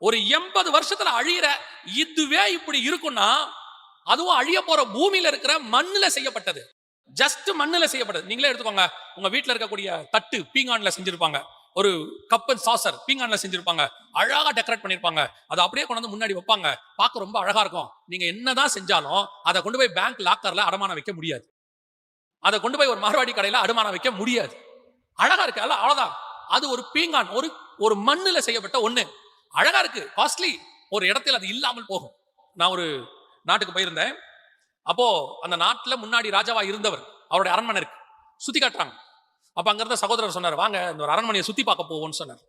Speaker 1: ஒரு 80 வருஷத்துல அழியிற இதுவே இப்படி இருக்கும்னா, அதுவும் அழிய போற பூமியில இருக்கிற மண்ணுல செய்யப்பட்டது, ஜஸ்ட் மண்ணுல செய்யப்பட்டது. நீங்களே எடுத்துக்கோங்க, உங்க வீட்டுல இருக்கக்கூடிய தட்டு பீங்கான்ல செஞ்சிருப்பாங்க, ஒரு கப் அண்ட் சாசர் பீங்கான்ல செஞ்சிருப்பாங்க, அழகா டெக்கரேட் பண்ணிருப்பாங்க, அதை அப்படியே கொண்டு வந்து முன்னாடி வைப்பாங்க, பார்க்க ரொம்ப அழகா இருக்கும். நீங்க என்னதான் செஞ்சாலும் அதை கொண்டு போய் பேங்க் லாக்கர்ல அடமானம் வைக்க முடியாது, அதை கொண்டு போய் ஒரு மார்வாடி கடையில அடமானம் வைக்க முடியாது. அழகா இருக்கு அல்ல, அவ்வளவுதான். அது ஒரு பீங்கான், ஒரு மண்ணுல செய்யப்பட்ட ஒண்ணு, அழகா இருக்கு, காஸ்ட்லி. ஒரு இடத்துல அது இல்லாமல் போகும். நான் ஒரு நாட்டுக்கு போயிருந்தேன். அப்போ அந்த நாட்டுல முன்னாடி ராஜாவா இருந்தவர், அவருடைய அரண்மனை இருக்கு, சுத்தி காட்டுறாங்க. அப்ப அங்க இருந்த சகோதரர் சொன்னார், வாங்க இந்த ஒரு அரண்மனையை சுத்தி பார்க்க போவோம்னு சொன்னார்.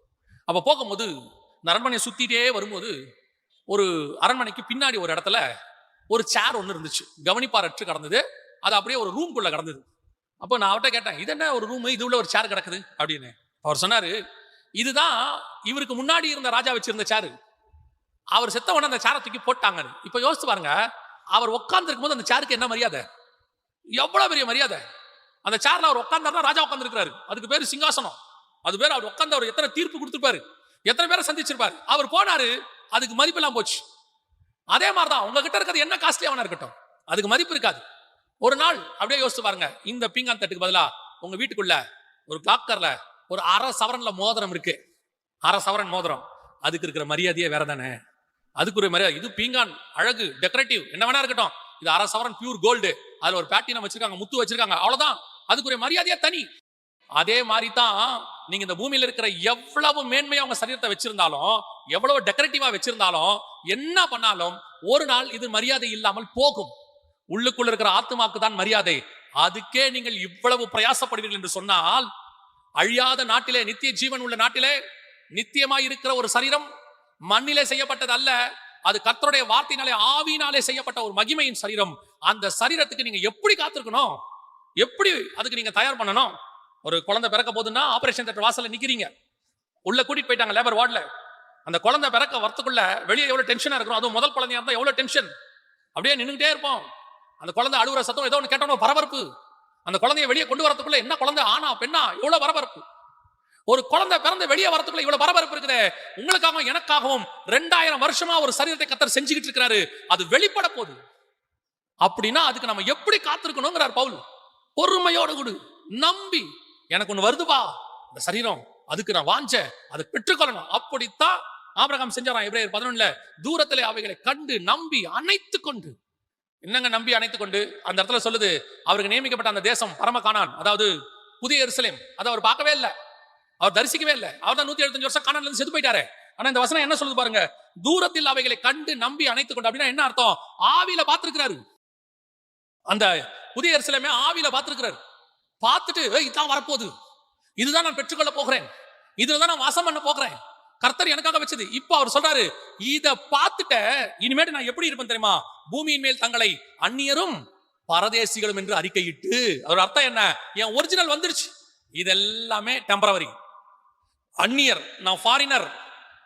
Speaker 1: அப்ப போகும்போது இந்த அரண்மனையை சுத்திட்டே வரும்போது ஒரு அரண்மனைக்கு பின்னாடி ஒரு இடத்துல ஒரு சேர் ஒன்று இருந்துச்சு, கவனிப்பாரற்று கடந்தது. அது அப்படியே ஒரு ரூம்குள்ள கடந்தது. அப்போ நான் அவர்கிட்ட கேட்டேன், இது என்ன ஒரு ரூம், இது உள்ள ஒரு சேர் கிடக்குது அப்படின்னு. அவர் சொன்னாரு, இதுதான் இவருக்கு முன்னாடி இருந்த ராஜா வச்சிருந்த சேரு. அவர் செத்த உடனே அந்த சேரை தூக்கி போட்டாங்க. இப்ப யோசிச்சு பாருங்க, அவர் உட்கார்ந்து இருக்கும் போது அந்த சேருக்கு என்ன மரியாதை, எவ்வளவு பெரிய மரியாதை. அந்த சேர்ல அவர் உட்கார்ந்தாருன்னா ராஜா உட்கார்ந்து இருக்கிறாரு, அதுக்கு பேரு சிங்காசனம். அது பேர் அவர் உட்கார்ந்து அவர் எத்தனை தீர்ப்பு கொடுத்திருப்பாரு, எத்தனை பேரை சந்திச்சிருப்பாரு. அவர் போனாரு, அதுக்கு மதிப்பு எல்லாம் போச்சு. அதே மாதிரிதான் உங்ககிட்ட இருக்கிறது என்ன காஸ்ட்லியாவனா இருக்கட்டும், அதுக்கு மதிப்பு இருக்காது. ஒரு நாள் அப்படியே யோசிச்சு பாருங்க, இந்த பீங்கான் தட்டுக்கு பதிலா உங்க வீட்டுக்குள்ள ஒரு கிளாக்கர்ல ஒரு அரை சவரன்ல மோதிரம் இருக்கு, அரை சவரன் மோதிரம், அதுக்கு இருக்கிற மரியாதையே வேற தானே. அதுக்கு ஒரு மரியாதை. இது பீங்கான் அழகு, டெக்கரேட்டிவ், என்ன வேணா இருக்கட்டும், இது அரை சவரன் பியூர் கோல்டு, அதுல ஒரு பேட்டினம் வச்சிருக்காங்க, முத்து வச்சிருக்காங்க, அவ்வளவுதான். அதுக்குரிய மரியாதையே தனி. அதே மாதிரி தான் நீங்க இந்த பூமியில இருக்கிற எவ்வளவு மேன்மையா உங்க சரீரத்தை வச்சிருந்தாலும், எவ்வளவு டெக்கரேட்டிவா வச்சிருந்தாலும், என்ன பண்ணாலும் ஒரு நாள் இது மரியாதை இல்லாமல் போகும். உள்ளுக்குள்ள இருக்கிற ஆத்துமாக்கு தான் மரியாதை. அதுக்கே நீங்கள் இவ்வளவு பிரயாசப்படுவீர்கள் என்று சொன்னால், அழியாத நாட்டிலே, நித்திய ஜீவன் உள்ள நாட்டிலே, நித்தியமாய் இருக்கிற ஒரு சரீரம், மண்ணிலே செய்யப்பட்டது அல்ல, அது கர்த்தருடைய வார்த்தையினாலே ஆவியினாலே செய்யப்பட்ட ஒரு மகிமையின் சரீரம். அந்த சரீரத்துக்கு நீங்க எப்படி காத்திருக்கணும், எப்படி அதுக்கு நீங்க தயார் பண்ணணும். ஒரு குழந்தை பிறக்க போதுன்னா ஆபரேஷன் தியேட்டர் வாசல்ல நிக்கிறீங்க, உள்ள கூட்டிட்டு போயிட்டாங்க லேபர் வார்டுல. அந்த குழந்தை பிறக்க வரத்துக்குள்ள வெளியே எவ்வளவு டென்ஷனா இருக்கும், அதுவும் முதல் குழந்தையா இருந்தா எவ்வளவு டென்ஷன். அப்படியே நின்னுட்டே இருப்போம். அந்த குழந்தை அழுகுற சத்தம் ஏதோ ஒன்று கேட்டோம், பரபரப்பு. அந்த குழந்தைய வெளியே கொண்டு வரதுக்குள்ள என்ன குழந்தை ஆனா பெண்ணா, எவ்வளவு பரபரப்பு. ஒரு குழந்தை பிறந்து வெளியே வரதுக்குள்ள இவ்வளவு பரபரப்பு இருக்குது. உங்களுக்காகவும் எனக்காகவும் 2000 வருஷமா ஒரு சரீரத்தை கர்த்தர் செஞ்சுக்கிட்டு இருக்கிறாரு, அது வெளிப்பட போகுது. அப்படின்னா அதுக்கு நம்ம எப்படி காத்திருக்கணுங்கிறார் பவுல். பொறுமையோடு கூடு நம்பி, எனக்கு ஒண்ணு வருதுப்பா இந்த சரீரம், அதுக்கு நான் வாஞ்ச, அதை பெற்றுக்கொள்ளணும். அப்படித்தான் ஆபிரகாம் செஞ்சாராம். எபிரேயர் 11ல தூரத்திலே அவைகளை கண்டு நம்பி அணைத்து கொண்டு. என்னங்க நம்பி அணைத்து கொண்டு? அந்த இடத்துல சொல்லுது, அவருக்கு நியமிக்கப்பட்ட அந்த தேசம் பரம கானான், அதாவது புதிய எருசலேம், அதை அவர் பார்க்கவே இல்லை, அவர் தரிசிக்கவே இல்லை. அவர் தான் 175 வருஷம் கானான்ல இருந்து செத்து போயிட்டாரு. ஆனா இந்த வசனம் என்ன சொல்லுது பாருங்க, தூரத்தில் அவைகளை கண்டு நம்பி அணைத்து கொண்டு. அப்படின்னா என்ன அர்த்தம்? ஆவியில பார்த்திருக்கிறாரு. அந்த புதிய எருசலேமே ஆவியில பார்த்திருக்கிறாரு. பார்த்துட்டு இதான் வரப்போகுது, இதுதான் நான் பெற்றுக்கொள்ள போகிறேன், இதுலதான் நான் வாசம் பண்ண போகிறேன், கர்த்தர் எனக்காக வச்சது. இப்ப அவர் சொல்றாரு, இத பார்த்துட்ட இனிமேட்டு நான் எப்படி இருப்பேன் தெரியுமா? பூமியின் மேல் தங்களை அந்நியரும் பரதேசிகளும் என்று அறிக்கையிட்டு. அதோட அர்த்தம் என்ன? என் ஒரிஜினல் வந்துருச்சு, இதெல்லாமே டெம்பரவரி. அந்நியர், நான் ஃபாரினர்,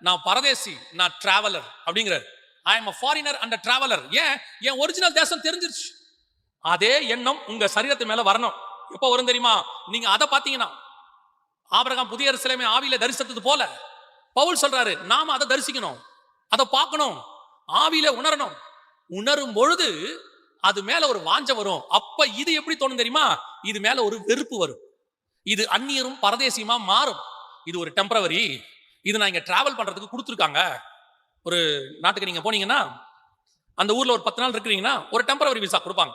Speaker 1: நான் பரதேசி, நான் டிராவலர் அப்படிங்கிறார். I am a foreigner and a traveler. ஏன்? என் ஒரிஜினல் தேசம் தெரிஞ்சிருச்சு. அதே எண்ணம் உங்க சரீரத்து மேல வரணும். எப்ப வரும் தெரியுமா? நீங்க அதை பாத்தீங்கன்னா, ஆபிரகாம் புதிய எருசலேமை ஆவியில தரிசித்தது போல பவுல் சொல்றாரு, நாம அதை தரிசிக்கணும், அதை பார்க்கணும், ஆவியில உணரணும். உணரும் பொழுது அது மேல ஒரு வாஞ்ச வரும். அப்ப இது எப்படி தோணும் தெரியுமா? இது மேல ஒரு வெறுப்பு வரும். இது அந்நியரும் பரதேசியமா மாறும். இது ஒரு டெம்பரவரி, இது நான் இங்க டிராவல் பண்றதுக்கு கொடுத்துருக்காங்க. ஒரு நாட்டுக்கு நீங்க போனீங்கன்னா, அந்த ஊர்ல ஒரு 10 நாள் இருக்கிறீங்கன்னா ஒரு டெம்பரவரி விசா கொடுப்பாங்க.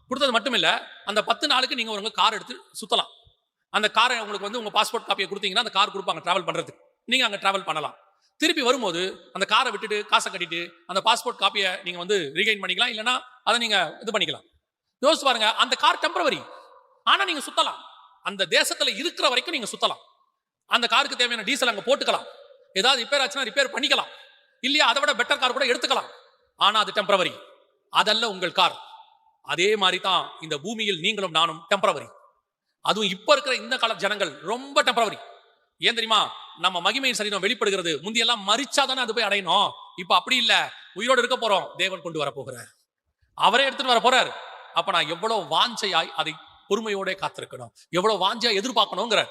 Speaker 1: கொடுத்தது மட்டும் இல்ல, அந்த 10 நாளுக்கு நீங்க ஒரு கார் எடுத்து சுத்தலாம். அந்த காரை உங்களுக்கு வந்து உங்க பாஸ்போர்ட் காப்பியை கொடுத்தீங்கன்னா அந்த கார் கொடுப்பாங்க டிராவல் பண்றதுக்கு. நீங்க அங்க டிராவல் பண்ணலாம். திருப்பி வரும்போது அந்த காரை விட்டுட்டு காசை கட்டிட்டு அந்த பாஸ்போர்ட் காப்பியை நீங்க வந்து ரீகைன் பண்ணிக்கலாம், இல்லைன்னா அதை நீங்க இது பண்ணிக்கலாம். யோசிச்சு பாருங்க, அந்த கார் டெம்பரவரி, ஆனா நீங்க சுத்தலாம். அந்த தேசத்துல இருக்கிற வரைக்கும் நீங்க சுத்தலாம். அந்த காருக்கு தேவையான டீசல் அங்க போட்டுக்கலாம், ஏதாவது ரிப்பேர் ஆச்சுன்னா ரிப்பேர் பண்ணிக்கலாம், இல்லையா அதை விட பெட்டர் கார் கூட எடுத்துக்கலாம். ஆனா அது டெம்பரவரி, அதல்ல உங்கள் கார். அதே மாதிரி தான் இந்த பூமியில் நீங்களும் நானும் டெம்பரவரி. அதுவும் இப்ப இருக்கிற இந்த கால ஜனங்கள் ரொம்ப டெம்பரவரி. ஏன் தெரியுமா? நம்ம மகிமையின் சரீரம் வெளிப்படுகிறது. முந்தியெல்லாம் மரிச்சாதானே அது போய் அடையணும். இப்ப அப்படி இல்ல, உயிரோடு இருக்க போறோம், தேவன் கொண்டு வர போகிறார், அவரே எடுத்துட்டு வர போறார். அப்ப நான் எவ்வளவு வாஞ்சையாய் அதை பொறுமையோட காத்திருக்கணும், எவ்வளவு வாஞ்சையா எதிர்பார்க்கணுங்கிற.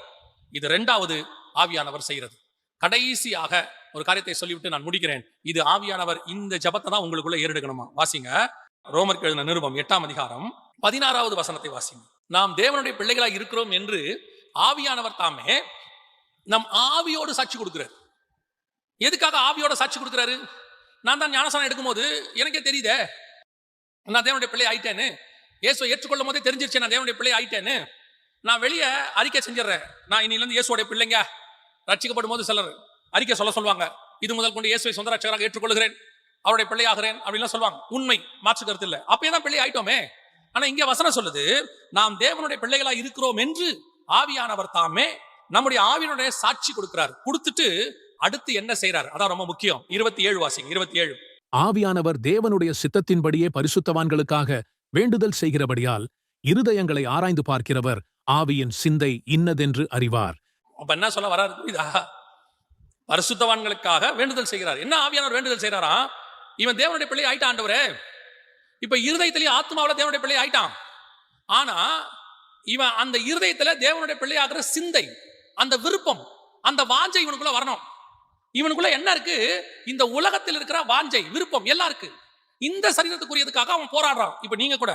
Speaker 1: இது 2வது ஆவியானவர் செய்யறது. கடைசியாக ஒரு காரியத்தை சொல்லிவிட்டு நான் முடிக்கிறேன். இது ஆவியானவர் இந்த ஜபத்தை தான் உங்களுக்குள்ள ஏறெடுக்கணுமா? வாசிங்க, ரோமருக்கு எழுதின நிருபம் 8ஆம் அதிகாரம் 16வது வசனத்தை வாசிங்க. நாம் தேவனுடைய பிள்ளைகளாக இருக்கிறோம் என்று ஆவியானவர் தாமே நம் ஆவியோடு சாட்சி கொடுக்கிறார். எதுக்காக ஆவியோட சாட்சி கொடுக்கிறாரு? நான் தான் ஞானஸ்நானம் எடுக்கும்போது எனக்கே தெரியுதே நான் தேவனுடைய பிள்ளை ஆயிட்டேன்னு. இயேசுவை ஏற்றுக்கொள்ளும் போதே தெரிஞ்சிருச்சு நான் தேவனுடைய பிள்ளை ஆயிட்டேன்னு. நான் வெளியே அறிக்கை செஞ்சிடறேன், நான் இன்னிலிருந்து இயேசுவோடைய பிள்ளைங்க. ரட்சிக்கப்படும் போது சிலர் அறிக்கை சொல்லுவாங்க, இது முதல் கொண்டு இயேசுவை சொந்த ரட்சகராக ஏற்றுக்கொள்கிறேன், அவருடைய பிள்ளை ஆகிறேன் அப்படின்லாம் சொல்லுவாங்க. உண்மை, மாற்று கருத்து இல்லை. அப்பயே தான் பிள்ளை ஆயிட்டோமே. ஆனா இங்க வசனம் சொல்லுது, நாம் தேவனுடைய பிள்ளைகளா இருக்கிறோம் என்று ஆவியானவர் தாமே நம்முடைய ஆவியினுடைய சாட்சி கொடுக்கிறார். கொடுத்துட்டு அடுத்து என்ன செய்யறார்? அதான் ரொம்ப முக்கியம். 27 வாசிங்க, 27.
Speaker 2: ஆவியானவர் தேவனுடைய சித்தத்தின்படியே பரிசுத்தவான்களுக்காக வேண்டுதல் செய்கிறபடியால் இருதயங்களை ஆராய்ந்து பார்க்கிறவர் ஆவியின் சிந்தை இன்னதென்று அறிவார்.
Speaker 1: அப்ப என்ன சொல்ல வராரு புரியுதா? பரிசுத்தவான்களுக்காக வேண்டுதல் செய்கிறார். என்ன ஆவியானவர் வேண்டுதல் செய்யறாரா? இவன் தேவனுடைய பிள்ளை ஆயிட்டான் ஆண்டவரே. இப்ப இருதயத்திலேயே ஆத்மாவில தேவனுடைய பிள்ளை ஆயிட்டான். ஆனா இவன் அந்த இருதயத்துல தேவனுடைய பிள்ளை ஆகிற சிந்தை, அந்த விருப்பம், அந்த வாஞ்சை இவனுக்குள்ள வரணும். இவனுக்குள்ள என்ன இருக்கு? இந்த உலகத்தில் இருக்கிற வாஞ்சை, விருப்பம் எல்லாம் இருக்கு. இந்த சரீரத்துக்குரியதுக்காக அவன் போராடுறான். இப்ப நீங்க கூட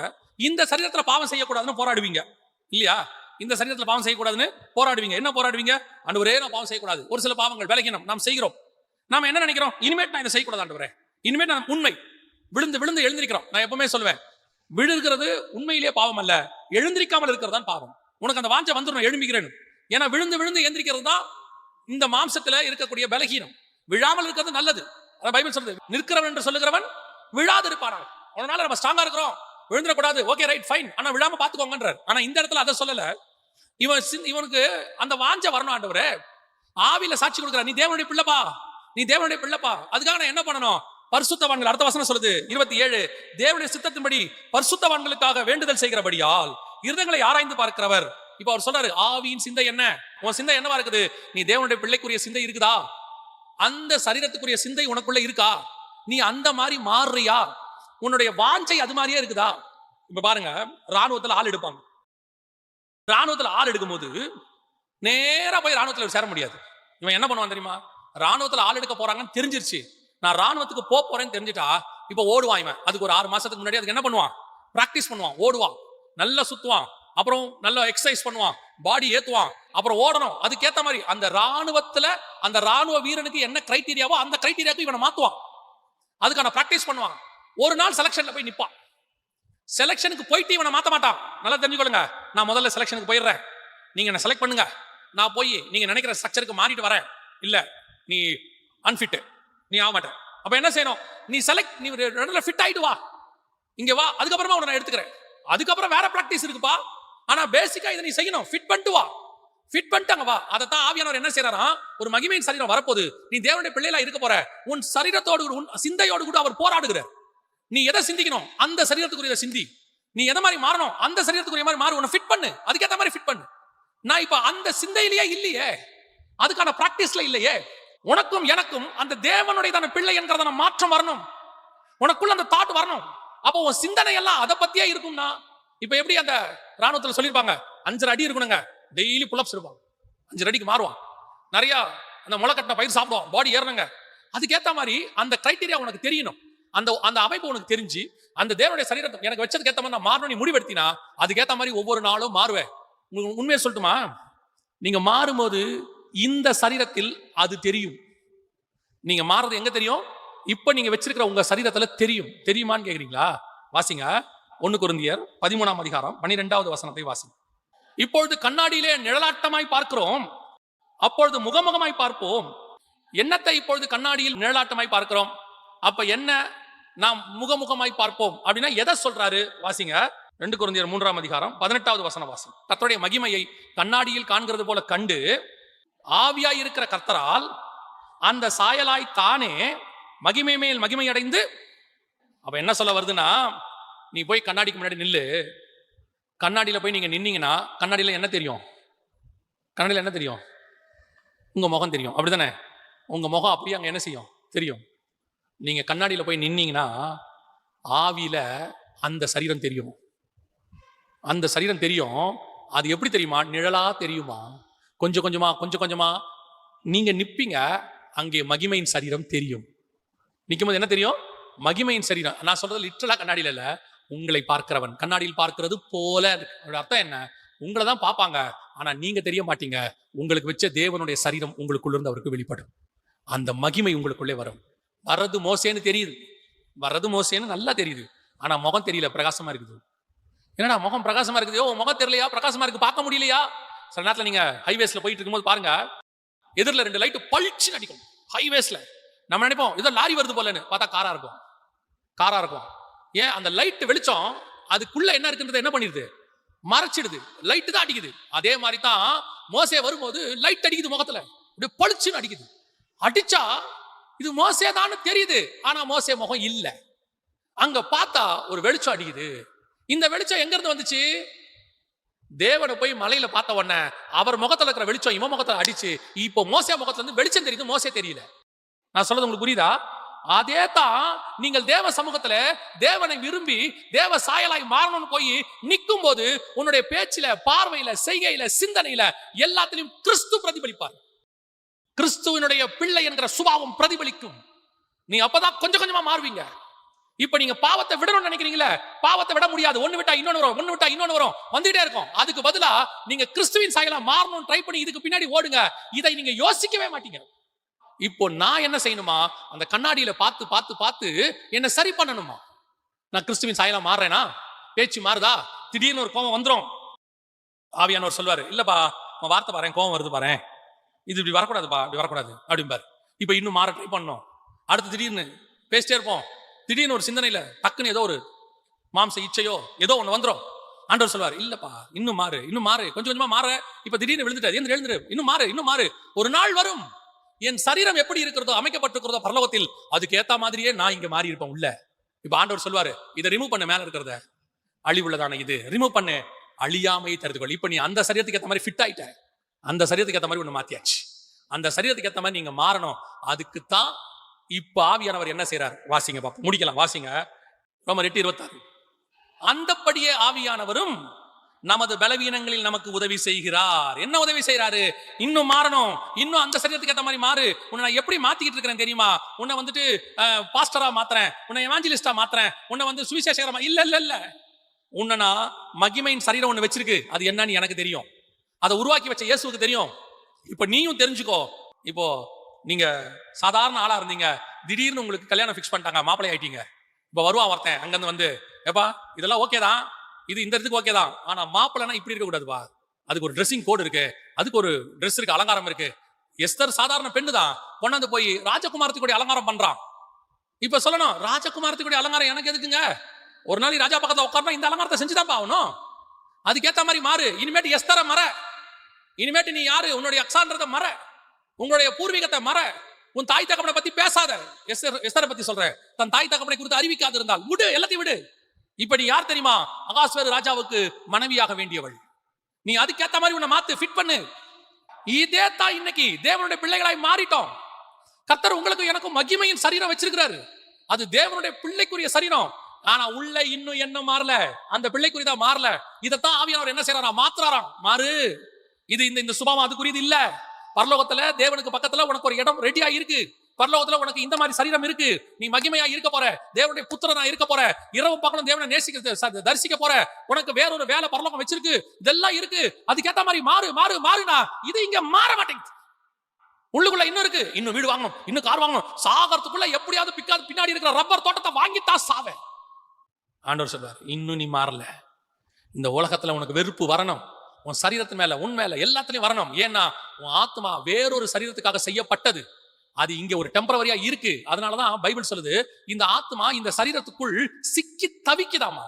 Speaker 1: இந்த சரீரத்துல பாவம் செய்யக்கூடாதுன்னு போராடுவீங்க இல்லையா? இந்த சரீரத்துல பாவம் செய்யக்கூடாதுன்னு போராடுவீங்க. என்ன போராடுவீங்க? ஆண்டவரே நான் பாவம் செய்யக்கூடாது. ஒரு சில பாவங்கள் விலகினம் நாம் செய்கிறோம். நாம என்ன நினைக்கிறோம்? இனிமேட் நான் இதை செய்யக்கூடாது ஆண்டவரே. இனிமேட் நான் உண்மை விழுந்து விழுந்து எழுந்திருக்கிறோம். நான் எப்பவுமே சொல்லுவேன், விழுகிறது உண்மையிலேயே பாவம் அல்ல, எழுந்திருக்காமல் இருக்கிறது தான் பாவம். உனக்கு அந்த வாஞ்சை வந்துடும் எழும்பிக்கிறேன்னு. ஏன்னா விழுந்து விழுந்து எந்திரிக்கிறது தான் இந்த மாம்சத்துல இருக்கக்கூடிய பலகீனம். விழாமல் இருக்கிறது நல்லது. அதான் பைபிள் சொல்றது, நிற்கிறவன் என்று சொல்லுகிறவன் விழாது இருப்பானா. அதனால நம்ம ஸ்ட்ராங்கா இருக்கிறோம், விழுந்துடக்கூடாது. ஓகே ரைட் ஃபைன், ஆனா விழாம பாத்துக்கோங்கன்றார். ஆனா இந்த இடத்துல அதை சொல்லல. இவனுக்கு அந்த வாஞ்சை வரணும். ஆண்டவரே ஆவியில சாட்சி கொடுக்கிறார், நீ தேவனுடைய பிள்ளைப்பா, நீ தேவனுடைய பிள்ளைப்பா. அதுக்காக நான் என்ன பண்ணணும்? பரிசுத்தவான்கள், அடுத்த வசனம் சொல்லுது 27, தேவனுடைய சித்தத்தின்படி பரிசுத்தவான்களுக்காக வேண்டுதல் செய்கிறபடியால் இருதயங்களை ஆராய்ந்து பார்க்கிறவர். இப்ப அவர் சொல்றாரு, ஆவியின் சிந்தை என்ன? உன் சிந்தை என்னவா இருக்குது? நீ தேவனுடைய பிள்ளைக்குரிய சிந்தை இருக்குதா? அந்த சரீரத்துக்குரிய சிந்தை உனக்குள்ள இருக்கா? நீ அந்த மாதிரி மாறுறியா? உன்னுடைய வாஞ்சை அது மாதிரியே இருக்குதா? இப்ப பாருங்க, ராணுவத்துல ஆள் எடுப்பாங்க. ராணுவத்துல ஆள் எடுக்கும் போது நேரா போய் ராணுவத்துல சேர முடியாது. இவன் என்ன பண்ணுவான் தெரியுமா? ராணுவத்துல ஆள் எடுக்க போறாங்கன்னு தெரிஞ்சிருச்சு, நான் ராணுவத்துக்கு போறேன்னு தெரிஞ்சுட்டா இப்ப ஓடுவான். இவன் அதுக்கு ஒரு 6 மாசத்துக்கு முன்னாடி அதுக்கு என்ன பண்ணுவான்? பிராக்டிஸ் பண்ணுவான், ஓடுவான், நல்லா சுத்துவான், அப்புறம் நல்லா எக்ஸசைஸ் பண்ணுவான், பாடி ஏத்துவான், அப்புறம் ஓடணும். அதுக்கேத்த மாதிரி அந்த ராணுவத்துல அந்த ராணுவ வீரனுக்கு என்ன கிரைட்டீரியாவோ அந்த கிரைட்டீரியாவுக்கு இவனை மாத்துவான். அதுக்கான பிராக்டிஸ் பண்ணுவான். ஒரு நாள் செலக்ஷன்ல போய் நிப்பான். செலக்ஷனுக்கு போயிட்டு இவனை மாத்த மாட்டான். நல்லா தெரிஞ்சுக்கொள்ளுங்க, நான் முதல்ல செலக்ஷனுக்கு போயிடுறேன், நீங்க என்ன செலக்ட் பண்ணுங்க, நான் போய் நீங்க நினைக்கிற ஸ்ட்ரக்சருக்கு மாறிட்டு வரேன். இல்ல நீ அன்ஃபிட், நீ ஆக மாட்டேன். அப்ப என்ன செய்யணும்? நீ செலக்ட், நீ ஃபிட் ஆயிட்டு வா, இங்க வா, அதுக்கப்புறமா உன்னை நான் எடுத்துக்கிறேன். அதுக்கப்புறம் வேற பிராக்டிஸ் இருக்குப்பா, ஆனா பேசிக்கா இதை நீ செய்யணும். ஃபிட் பண்ணிட்டு வா, ஃபிட் பண்ணிட்டாங்க வா. அதைத்தான் ஆவியானவர் என்ன செய்யறாரா? ஒரு மகிமையின் சரீரம் வரப்போது, நீ தேவனுடைய பிள்ளைகளா இருக்க போற, உன் சரீரத்தோடு உன் சிந்தையோடு கூட அவர் போராடுகிறார். நீ எதை சிந்திக்கணும்? அந்த சரீரத்துக்குரிய சிந்தி. நீ எதை மாதிரி மாறணும்? அந்த சரீரத்துக்குரிய மாதிரி மாறு. உன்னை ஃபிட் பண்ணு, அதுக்கேற்ற மாதிரி ஃபிட் பண்ணு. நான் இப்ப அந்த சிந்தையிலேயே இல்லையே, அதுக்கான பிராக்டிஸ்ல இல்லையே. உனக்கும் எனக்கும் அந்த தேவனுடைய பிள்ளை என்கிறத மாற்றம் வரணும். உனக்குள்ள அந்த தாட் வரணும். அப்போ உன் சிந்தனை எல்லாம் அதை பத்தியே இருக்கும்னா, இப்ப எப்படி அந்த ராணுவத்துல சொல்லிருப்பாங்க, 5 அடி இருக்கணுங்க, டெய்லி புல்லப்ஸ் இருப்பான், 5 அடிக்கு மாறுவான், நிறைய அந்த முளைக்கட்டின பயிர் சாப்பிடுவான், பாடி ஏறணுங்க. அதுக்கேற்ற மாதிரி அந்த கிரைட்டீரியா உனக்கு தெரியணும். அந்த அமைப்பு உனக்கு தெரிஞ்சு அந்த தேவனுடைய சரீரத்தை எனக்கு வச்சதுக்கு ஏற்ற மாதிரி நான் மாறணும் நீ முடிவெடுத்தினா அதுக்கேற்ற மாதிரி ஒவ்வொரு நாளும் மாறுவேன். உண்மையை சொல்லட்டுமா? நீங்க மாறும்போது இந்த சரீரத்தில் அது தெரியும். நீங்க மாறுறது எங்க தெரியும்? இப்ப நீங்க வச்சிருக்கிற உங்க சரீரத்துல தெரியும். தெரியுமான்னு கேக்குறீங்களா? வாசிங்க 1 கொரிந்தியர் 13ஆம் அதிகாரம் 12வது வசனத்தை வாசிங்க. இப்பொழுது கண்ணாடியிலே நிழலாட்டமாய் பார்க்கிறோம், அப்பொழுது முகமுகமாய் பார்ப்போம். என்னத்தை இப்பொழுது கண்ணாடியில் நிழலாட்டமாய் பார்க்கிறோம்? அப்ப என்ன நாம் முகமுகமாய் பார்ப்போம் அப்படின்னா எதை சொல்றாரு? வாசிங்க 2 கொரிந்தியர் 3ஆம் அதிகாரம் 18வது வசனம் வாசிங்க. கர்த்தருடைய மகிமையை கண்ணாடியில் காண்கிறது போல கண்டு ஆவியாய் இருக்கிற கர்த்தரால் அந்த சாயலாய் தானே மகிமை மேல் மகிமை அடைந்து. அப்ப என்ன சொல்ல வருதுன்னா, நீ போய் கண்ணாடிக்கு முன்னாடி நில்லு. கண்ணாடியில போய் நீங்க நின்னீங்கன்னா கண்ணாடியில என்ன தெரியும்? கண்ணாடியில என்ன தெரியும்? உங்க முகம் தெரியும், அப்படித்தானே? உங்க முகம் அப்படியே அங்க என்ன செய்யும்? தெரியும். நீங்க கண்ணாடியில போய் நின்னீங்கன்னா ஆவியில அந்த சரீரம் தெரியும். அந்த சரீரம் தெரியும். அது எப்படி தெரியுமா? நிழலா தெரியுமா? கொஞ்சம் கொஞ்சமா கொஞ்சம் கொஞ்சமா நீங்க நிப்பீங்க, அங்கே மகிமையின் சரீரம் தெரியும். நிக்கும்போது என்ன தெரியும்? மகிமையின் சரீரம். நான் சொல்றது லிட்டரலா கண்ணாடியில இல்ல, உங்களை பார்க்கிறவன் கண்ணாடியில் பார்க்கிறது போல. அர்த்தம் என்ன? உங்களை தான் பார்ப்பாங்க, ஆனா நீங்க தெரிய மாட்டீங்க. உங்களுக்கு வச்ச தேவனுடைய சரீரம் உங்களுக்குள்ள இருந்து அவருக்கு வெளிப்படும். அந்த மகிமை உங்களுக்குள்ளே வரும். வர்றது மோசேன்னு தெரியுது, வர்றது மோசேன்னு நல்லா தெரியுது, ஆனா முகம் தெரியல, பிரகாசமா இருக்குது. என்னடா முகம் பிரகாசமா இருக்குது? முகம் தெரியலையா? பிரகாசமா இருக்கு, பார்க்க முடியலையா? சில நேரத்தில் நீங்க ஹைவேஸ்ல போயிட்டு இருக்கும்போது பாருங்க, எதிரில் 2 லைட் பளிச்சுன்னு அடிக்கும் ஹைவேஸ்ல. நம்ம நினைப்போம் ஏதோ லாரி வருது போலன்னு, பார்த்தா காரா இருக்கும். காரா இருக்கும். ஏன்? அந்த லைட் வெளிச்சம் அதுக்குள்ள என்ன இருக்குன்றத என்ன பண்ணிடுது? மறைச்சிடுது. லைட்டு தான் அடிக்குது. அதே மாதிரி தான் மோசே வரும்போது லைட் அடிக்குது முகத்துல, அப்படியே பளிச்சுன்னு அடிக்குது. அடிச்சா இது மோசே தான் தெரியுது. ஆனா மோசே முகம் இல்ல. அங்க பார்த்தா ஒரு வெளிச்சம் அடிக்குது. இந்த வெளிச்சம் எங்க இருந்து வந்துச்சு? தேவனை போய் மலையில பார்த்த உடனே அவர் முகத்துல இருக்கிற வெளிச்சம் இவன் முகத்துல அடிச்சு, இப்போ மோசே முகத்துல இருந்து வெளிச்சம் தெரியுது, மோசே தெரியல. நான் சொல்றது உங்களுக்கு புரியுதா? அதே தான் நீங்கள் தேவ சமூகத்துல தேவனை விரும்பி தேவ சாயலாய் மாறணும்னு போய் நிற்கும் போது உன்னுடைய பேச்சில, பார்வையில, செய்கையில, சிந்தனையில எல்லாத்திலையும் கிறிஸ்து பிரதிபலிப்பார். கிறிஸ்துவனுடைய பிள்ளை என்கிற சுபாவம் பிரதிபலிக்கும். நீ அப்பதான் கொஞ்சம் கொஞ்சமா மாறுவீங்க. இப்ப நீங்க பாவத்தை விடணும்னு நினைக்கிறீங்களா? பாவத்தை விட முடியாது. ஒண்ணு விட்டா இன்னொன்னு வரும், ஒண்ணு விட்டா இன்னொன்னு வரும், வந்துட்டே இருக்கும். அதுக்கு பதிலா நீங்க கிறிஸ்துவின் சாயலா மாறணும்னு ட்ரை பண்ணி இதுக்கு பின்னாடி ஓடுங்க. இதை நீங்க யோசிக்கவே மாட்டீங்க. இப்போ நான் என்ன செய்யணுமா? அந்த கண்ணாடியில பார்த்து பார்த்து பார்த்து என்ன சரி பண்ணணுமா? நான் கிறிஸ்துவின் சாயலா மாறுறேனா? பேச்சு மாறுதா? திடீர்னு ஒரு கோவம் வந்துரும். ஆவியானவர் சொல்வாரு, இல்லப்பா உன் வார்த்தை பாரு, கோவம் வருது பாரு, இது இப்படி வரக்கூடாதுப்பா, இப்படி வரக்கூடாது அப்படிம்பாரு. இப்ப இன்னும் மாற ட்ரை பண்ணணும். அடுத்து திடீர்னு பேசிட்டே இருப்போம். திடீர்னு ஒரு சிந்தனையில டக்குன்னு ஏதோ ஒரு மாம்ச இச்சையோ ஏதோ ஒண்ணு வந்துரும். ஆண்டவர் சொல்வார், இல்லப்பா இன்னும் மாறு, இன்னும் மாறு, கொஞ்சம் கொஞ்சமா மாற. இப்ப திடீர்னு விழுந்துட்டாரு, எழுந்துரு, இன்னும் மாறு, இன்னும் மாறு. ஒரு நாள் வரும், என் சரீரம் எப்படி இருக்கிறதோ, அமைக்கப்பட்டிருக்கிறதோ பரலோகத்தில், அதுக்கு ஏத்த மாதிரியே நான் இங்க மாறி இருப்பேன் உள்ள. இப்ப ஆண்டவர் சொல்வாரு, இதை ரிமூவ் பண்ண, மேல இருக்கிறத அழிவுள்ளதான இது ரிமூவ் பண்ணு, அழியாமையை தருதுகள். இப்ப நீ அந்த சரீரத்துக்கு ஏத்த மாதிரி ஃபிட் ஆயிட்ட, அந்த சரீரத்துக்கு ஏத்த மாதிரி ஒண்ணு மாத்தியாச்சு. அந்த சரீரத்துக்கு ஏத்த மாதிரி நீங்க மாறணும். அதுக்குத்தான் இப்ப ஆவியானவர் என்ன செய்யறார்? வாசிங்க பாப்போம், முடிக்கலாம், வாசிங்க. ரோமர் 8:26. அந்தப்படியே ஆவியானவரும் நமது பலவீனங்களில் நமக்கு உதவி செய்கிறார். என்ன உதவி செய்யறாரு? இன்னும் மாறணும், இன்னும் அந்த சரீரத்துக்கு ஏத்த மாதிரி மாறு. உன்னை நான் எப்படி மாத்திக்கிட்டு இருக்கிறேன் தெரியுமா? உன்னை வந்துட்டு பாஸ்டரா மாத்துறேன், உன்னை எவாஞ்சலிஸ்டா மாத்துறேன், உன்னை வந்து சுவிசேஷகரமா இல்ல இல்ல இல்ல. உன்னை நான் மகிமையின் சரீரம் ஒண்ணு வச்சிருக்கு, அது என்னன்னு எனக்கு தெரியும், அதை உருவாக்கி வச்ச இயேசுவுக்கு தெரியும். இப்ப நீயும் தெரிஞ்சுக்கோ. இப்போ நீங்க சாதாரண ஆளா இருந்தீங்க, திடீர்னு உங்களுக்கு கல்யாணம் ஃபிக்ஸ் பண்ணிட்டாங்க, மாப்பிள்ளை ஆயிட்டீங்க. இப்ப வருவான் ஒருத்தன் அங்கிருந்து வந்து, ஏப்பா இதெல்லாம் ஓகே தான், இது இந்த இடத்துக்கு ஓகே தான், ஆனா மாப்பிள்ளைனா இப்படி இருக்க கூடாதுப்பா, அதுக்கு ஒரு ட்ரெஸ்ஸிங் கோடு இருக்கு, அதுக்கு ஒரு ட்ரெஸ் இருக்கு, அலங்காரம் இருக்கு. எஸ்தர் சாதாரண பெண்ணு தான், கொண்டாந்து போய் ராஜகுமாரத்துக்கு அலங்காரம் பண்றான். இப்ப சொல்லணும், ராஜகுமாரத்துக்கு அலங்காரம் எனக்கு எதுக்குங்க? ஒரு நாள் ராஜா பக்கத்துல உட்கார்ந்தா இந்த அலங்காரத்தை செஞ்சுதான் ஆகணும். அதுக்கேத்த மாதிரி மாறு. இனிமேட்டு எஸ்தரை மற, இனிமேட்டு நீ யாரு, உன்னுடைய அக்ஸான்றதை மற, உங்களுடைய பூர்வீகத்தை மற, உன் தாய் தகப்பனை பத்தி பேசாத. எஸ்தரை பத்தி சொல்றேன், தன் தாய் தகப்பனை குறித்து அறிவிக்காது இருந்தால் விடு, எல்லாத்தையும் விடு. இப்ப நீ யார் தெரியுமா? அகாஸ்வேரு ராஜாவுக்கு மனைவியாக வேண்டியவள். நீ அதுக்கேத்த மாதிரி உன்னை மாத்து, ஃபிட் பண்ணு. இதே தான் இன்னைக்கு தேவனுடைய பிள்ளைகளாய் மாறிட்டோம். கர்த்தர் உங்களுக்கு எனக்கும் மகிமையின் சரீரம் வச்சிருக்கிறாரு, அது தேவனுடைய பிள்ளைக்குரிய சரீரம். ஆனா உள்ள இன்னும் என்ன மாறல, அந்த பிள்ளைக்குரியதா மாறல. இதைத்தான் ஆவியானவர் என்ன செய்யறாரா? மாத்துறாராம். மாறு. இது இந்த சுபாவம் அதுக்குரியது இல்ல. பரலோகத்துல தேவனுக்கு பக்கத்துல உனக்கு ஒரு இடம் ரெடியா இருக்கு. பரலோகத்துல உனக்கு இந்த மாதிரி சரீரம் இருக்கு. நீ மகிமையா இருக்க போற, தேவனுடைய புத்திரனா இருக்க போற, இரவு பகலும் தேவனை நேசிக்க தரிசிக்க போற, உனக்கு வேறொரு வேலை பரலோகம் வச்சிருக்கு, இதெல்லாம் இருக்கு. அதுக்கேத்த மாதிரி மாறு மாறு மாறுனா இது இங்க மாற மாட்டேங்குது. உள்ளுக்குள்ள இன்னும் இருக்கு, இன்னும் வீடு வாங்கணும், இன்னும் கார் வாங்கணும், சாகறதுக்குள்ள எப்படியாவது பின்னாடி இருக்கிற ரப்பர் தோட்டத்தை வாங்கித்தான் சாவேன். ஆண்டவர் சொல்றார், இன்னும் நீ மாறல. இந்த உலகத்துல உனக்கு வெறுப்பு வரணும், உன் சரீரத்து மேல, உன் மேல, எல்லாத்துலயும் வரணும். ஏன்னா உன் ஆத்மா வேறொரு சரீரத்துக்காக செய்யப்பட்டது, அது இங்க ஒரு டெம்பரவரியா இருக்கு. அதனாலதான் பைபிள் சொல்லுது, இந்த ஆத்மா இந்த சரீரத்துக்குள் சிக்கி தவிக்குதாமா.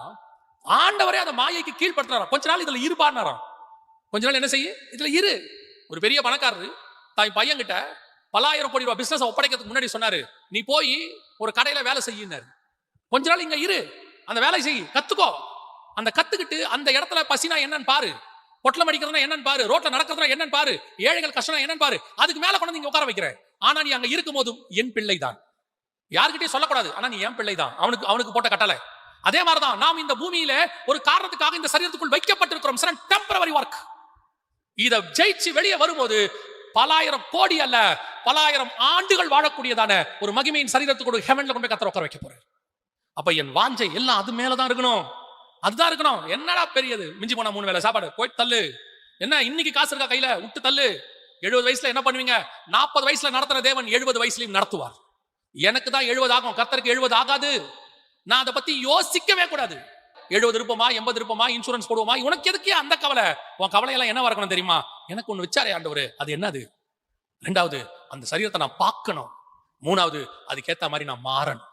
Speaker 1: ஆண்டவரே அந்த மாயைக்கு கீழ்படுத்துறாராம். கொஞ்ச நாள் இதுல இருப்பானாராம். கொஞ்ச நாள் என்ன செய்ய, இதுல இரு. ஒரு பெரிய பணக்காரரு தான் பையன் கிட்ட பல ஆயிரம் கோடி ரூபாய் பிசினஸ் ஒப்படைக்கிறதுக்கு முன்னாடி சொன்னாரு, நீ போய் ஒரு கடையில வேலை செய்யினாரு. கொஞ்ச நாள் இங்க இரு, அந்த வேலை செய், கத்துக்கோ. அந்த கத்துக்கிட்டு அந்த இடத்துல பசினா என்னன்னு பாரு, பொட்டலம் அடிக்கிறதுனா என்னன்னு பாரு, ரோட்ல நடக்கிறதுனா என்னன்னு பாரு, ஏழைகள் கஷ்டம் என்னன்னு பாரு. அதுக்கு மேல கொண்டு இங்க உட்கார வைக்கிறேன். ஆனா நீ அங்க இருக்கும் போதும் என் பிள்ளை தான், யாருக்கிட்டே சொல்லக்கூடாது, ஆனா நீ என் பிள்ளை தான். அவனுக்கு போட்ட கட்டளை. அதே மாதிரிதான் நாம் இந்த பூமியில ஒரு காரணத்துக்காக இந்த சரீரத்துக்குள் வைக்கப்பட்டிருக்கிறோம். Temporary work. இத ஜெயிச்சு வெளியே வரும்போது பலாயிரம் கோடி அல்ல, பலாயிரம் ஆண்டுகள் வாழக்கூடியதான ஒரு மகிமையின் சரீரத்துக்கு ஹெவன்ல கொண்டு போய் கர்த்தர் உட்கார வைக்க போறார். அப்ப என் வாஞ்சை எல்லாம் அது மேலதான் இருக்கணும், அதுதான் இருக்கணும். என்னடா பெரியது, மிஞ்சி போனா 3 வேளை சாப்பாடு, போய் தள்ளு. என்ன இன்னைக்கு காசு இருக்கா கையில, விட்டு தள்ளு. 70 வயசுல என்ன பண்ணுவீங்க? 40 வயசுல நடத்துற தேவன் 70 வயசுலயும் நடத்துவார். எனக்கு தான் 70 ஆகும், கர்த்தருக்கு 70 ஆகாது. நான் அதை பத்தி யோசிக்கவே கூடாது. 70 இருப்போமா, 80 இருப்போமா, இன்சூரன்ஸ் போடுவோமா, உனக்கு எதுக்கு அந்த கவலை? உன் கவலை எல்லாம் என்ன வரக்கணும் தெரியுமா? எனக்கு ஒண்ணு வச்சாரே ஆண்டவரு, அது என்னது? 2வது அந்த சரீரத்தை நான் பார்க்கணும். 3வது அதுக்கேத்த மாதிரி நான் மாறணும்.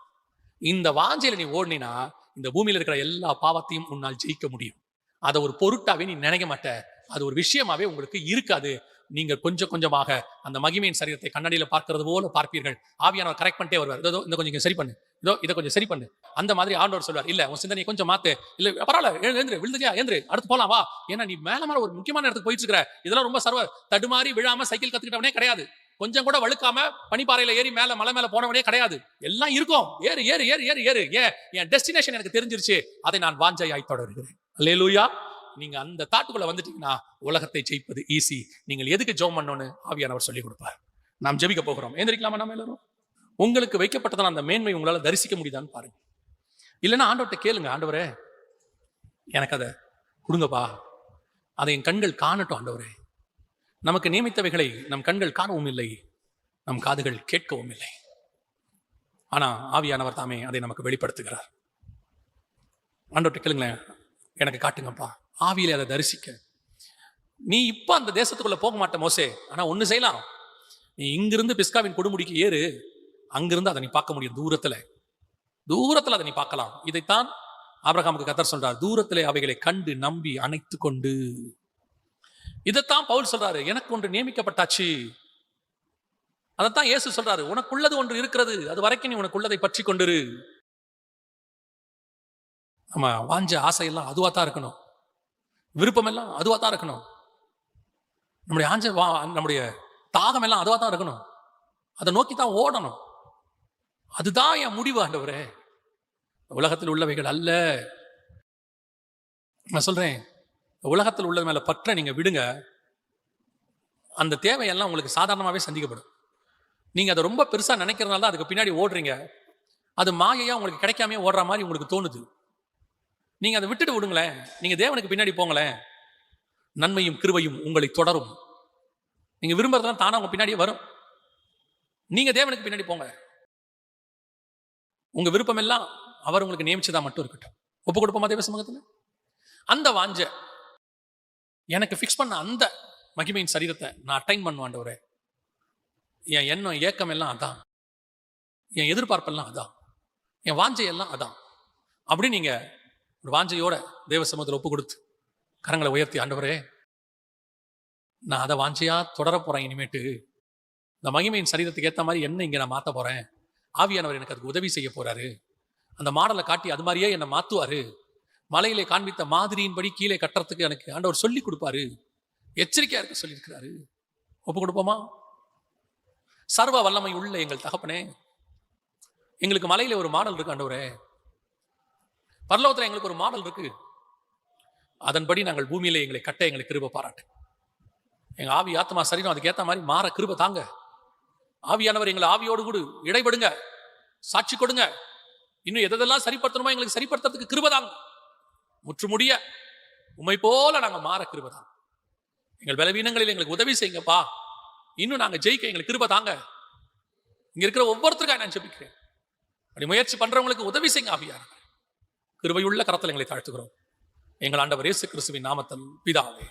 Speaker 1: இந்த வாஞ்சையில நீ ஓடினா இந்த பூமியில இருக்கிற எல்லா பாவத்தையும் உன்னால் ஜெயிக்க முடியும். அதை ஒரு பொருட்டாவே நீ நினைக்க மாட்ட, அது ஒரு விஷயமாவே உங்களுக்கு இருக்காது. நீங்கள் கொஞ்சம் கொஞ்சமாக அந்த மகிமையின் சரீரத்தை கண்ணாடியில பார்க்கிறது போல பார்ப்பீர்கள். ஆவியானவர் கரெக்ட் பண்ணிட்டே வருவார். இதோ இந்த கொஞ்சம் இங்க சரி பண்ணு, இதோ இதை கொஞ்சம் சரி பண்ணு. அந்த மாதிரி ஆண்டவர் சொல்வார், இல்ல உன் சிந்தனையை கொஞ்சம் மாத்து, இல்ல பரவாயில்ல எழுந்திரு, விழுந்துட்டியா எழுந்திரு, அடுத்து போலாம் வா. ஏன்னா நீ மேல ஒரு முக்கியமான இடத்துக்கு போயிட்டு இருக்கிற. இதெல்லாம் ரொம்ப சர்வ தடுமாறி விழாம சைக்கிள் கத்துக்கிட்டவனே கிடையாது. கொஞ்சம் கூட வழுக்காம பனிப்பாறையில ஏறி மலை மேல போனவனே கிடையாது. எல்லாம் இருக்கும். ஏறு ஏறு ஏறு ஏறு ஏறு. என் டெஸ்டினேஷன் எனக்கு தெரிஞ்சிருச்சு, அதை நான் வாஞ்சையாய் தொடர்கிறேன். அல்லேலூயா. நீங்க அந்த தாட்டுக்குள்ள வந்துட்டீங்கன்னா உலகத்தை ஜெயிப்பது ஈஸி. நீங்கள் எதுக்கு ஜெபம் பண்ணணும்னு ஆவியானவர் சொல்லிக் கொடுப்பார். நாம் ஜெபிக்க போகிறோம். எந்திரிக்கலாமா நாம எல்லாரும்? உங்களுக்கு வைக்கப்பட்டதான அந்த மேன்மை உங்களால தரிசிக்க முடியுதான்னு பாருங்க. இல்லைன்னா ஆண்டவர்கிட்ட கேளுங்க, ஆண்டவரே எனக்கு அதை கொடுங்கப்பா, அதை என் கண்கள் காணட்டும். ஆண்டவரே, நமக்கு நியமித்தவைகளை நம் கண்கள் காணவும் இல்லை, நம் காதுகள் கேட்கவும் இல்லை. ஆனா ஆவியானவர் தாமே அதை நமக்கு வெளிப்படுத்துகிறார். ஆண்டவர்கிட்ட கேளுங்களேன், எனக்கு காட்டுங்கப்பா, ஆவியிலே அதை தரிசிக்க. நீ இப்ப அந்த தேசத்துக்குள்ள போக மாட்ட மோசே, ஆனா ஒண்ணு செய்யலாம். நீ இங்கிருந்து பிஸ்காவின் கொடுமுடிக்கு ஏறு, அங்கிருந்து அதை நீ பார்க்க முடியும். தூரத்துல அதை நீ பார்க்கலாம். இதைத்தான் ஆபிரகாமுக்கு கர்த்தர் சொல்றார், தூரத்திலே அவைகளை கண்டு நம்பி அணைத்து கொண்டு. இதைத்தான் பவுல் சொல்றாரு, எனக்கு ஒன்று நியமிக்கப்பட்டாச்சு. அதைத்தான் இயேசு சொல்றாரு, உனக்குள்ளது ஒன்று இருக்கிறது, அது வரைக்கும் நீ உனக்குள்ளதை பற்றி கொண்டிரு. நம்ம வாஞ்ச ஆசையெல்லாம் அதுவா தான் இருக்கணும், விருப்பம் எல்லாம் அதுவா தான் இருக்கணும், நம்முடைய தாகம் எல்லாம் அதுவா தான் இருக்கணும், அதை நோக்கி தான் ஓடணும். அதுதான் என் முடிவு ஆண்டவரே, உலகத்தில் உள்ளவைகள் அல்ல. நான் சொல்றேன், உலகத்தில் உள்ளது மேல பற்ற நீங்க விடுங்க, அந்த தேவையெல்லாம் உங்களுக்கு சாதாரணமாகவே சந்திக்கப்படும். நீங்க அதை ரொம்ப பெருசா நினைக்கிறதுனால தான் அதுக்கு பின்னாடி ஓடுறீங்க. அது மாயையா உங்களுக்கு கிடைக்காம ஓடுற மாதிரி உங்களுக்கு தோணுது. நீங்க அதை விட்டுட்டு விடுங்களேன், நீங்க தேவனுக்கு பின்னாடி போங்களேன், நன்மையும் கிருபையும் உங்களை தொடரும். நீங்க விரும்புறதுலாம் தானா உங்க பின்னாடியே வரும். நீங்க தேவனுக்கு பின்னாடி போங்க. உங்க விருப்பம் எல்லாம் அவர் உங்களுக்கு நியமிச்சதா மட்டும் இருக்கட்டும். ஒப்பு கொடுப்போமா தேவ சமூகத்துல? அந்த வாஞ்ச எனக்கு பிக்ஸ் பண்ண அந்த மகிமையின் சரீரத்தை நான் அட்டைன் பண்ணுவாண்டவரே, என் எண்ணம் ஏக்கம் எல்லாம் அதான், என் எதிர்பார்ப்பெல்லாம் அதான், என் வாஞ்சையெல்லாம் அதான். அப்படி நீங்க ஒரு வாஞ்சையோட தேவ சமூகத்தில் ஒப்பு கொடுத்து கரங்களை உயர்த்தி, ஆண்டவரே நான் அதை வாஞ்சையா தொடர போறேன். இனிமேட்டு இந்த மகிமையின் சரீரத்துக்கு ஏற்ற மாதிரி என்ன இங்க நான் மாற்ற போறேன். ஆவியானவர் எனக்கு அதுக்கு உதவி செய்ய போறாரு. அந்த மாடலை காட்டி அது மாதிரியே என்னை மாத்துவாரு. மலையிலே காண்பித்த மாதிரியின்படி கீழே கட்டுறதுக்கு எனக்கு ஆண்டவர் சொல்லி கொடுப்பாரு. எச்சரிக்கையா இருக்க சொல்லியிருக்கிறாரு. ஒப்பு கொடுப்போமா? சர்வ வல்லமை உள்ள எங்கள் தகப்பனே, எங்களுக்கு மலையில ஒரு மாடல் இருக்கு ஆண்டவரே, பரலோகத்துல எங்களுக்கு ஒரு மாடல் இருக்கு. அதன்படி நாங்கள் பூமியிலே எங்களை கட்ட எங்களுக்கு கிருபை பாராட்டு. எங்க ஆவி ஆத்மா சரீரம் அதுக்கு ஏற்ற மாதிரி மாற கிருபை தாங்க. ஆவியானவர் எங்களை ஆவியோடு கூட இடைபடுங்க, சாட்சி கொடுங்க. இன்னும் எதெல்லாம் சரிப்படுத்தணுமோ எங்களுக்கு சரிப்படுத்துறதுக்கு கிருபை தாங்க. முற்று முடிய உம்மை போல நாங்க மாற கிருபை தாங்க. எங்கள் பலவீனங்களில் எங்களுக்கு உதவி செய்யுங்கப்பா. இன்னும் நாங்க ஜெயிக்க எங்களுக்கு கிருபை தாங்க. இங்க இருக்கிற ஒவ்வொருத்தருக்காக நான் ஜெபிக்கிறேன். அப்படி முயற்சி பண்றவங்களுக்கு உதவி செய்யுங்க ஆவியானவர். கிருபையுள்ள கரத்தில் எங்களை தாழ்த்துகிறோம் எங்கள் ஆண்டவர் இயேசு கிறிஸ்துவின் நாமத்தில் பிதாவே.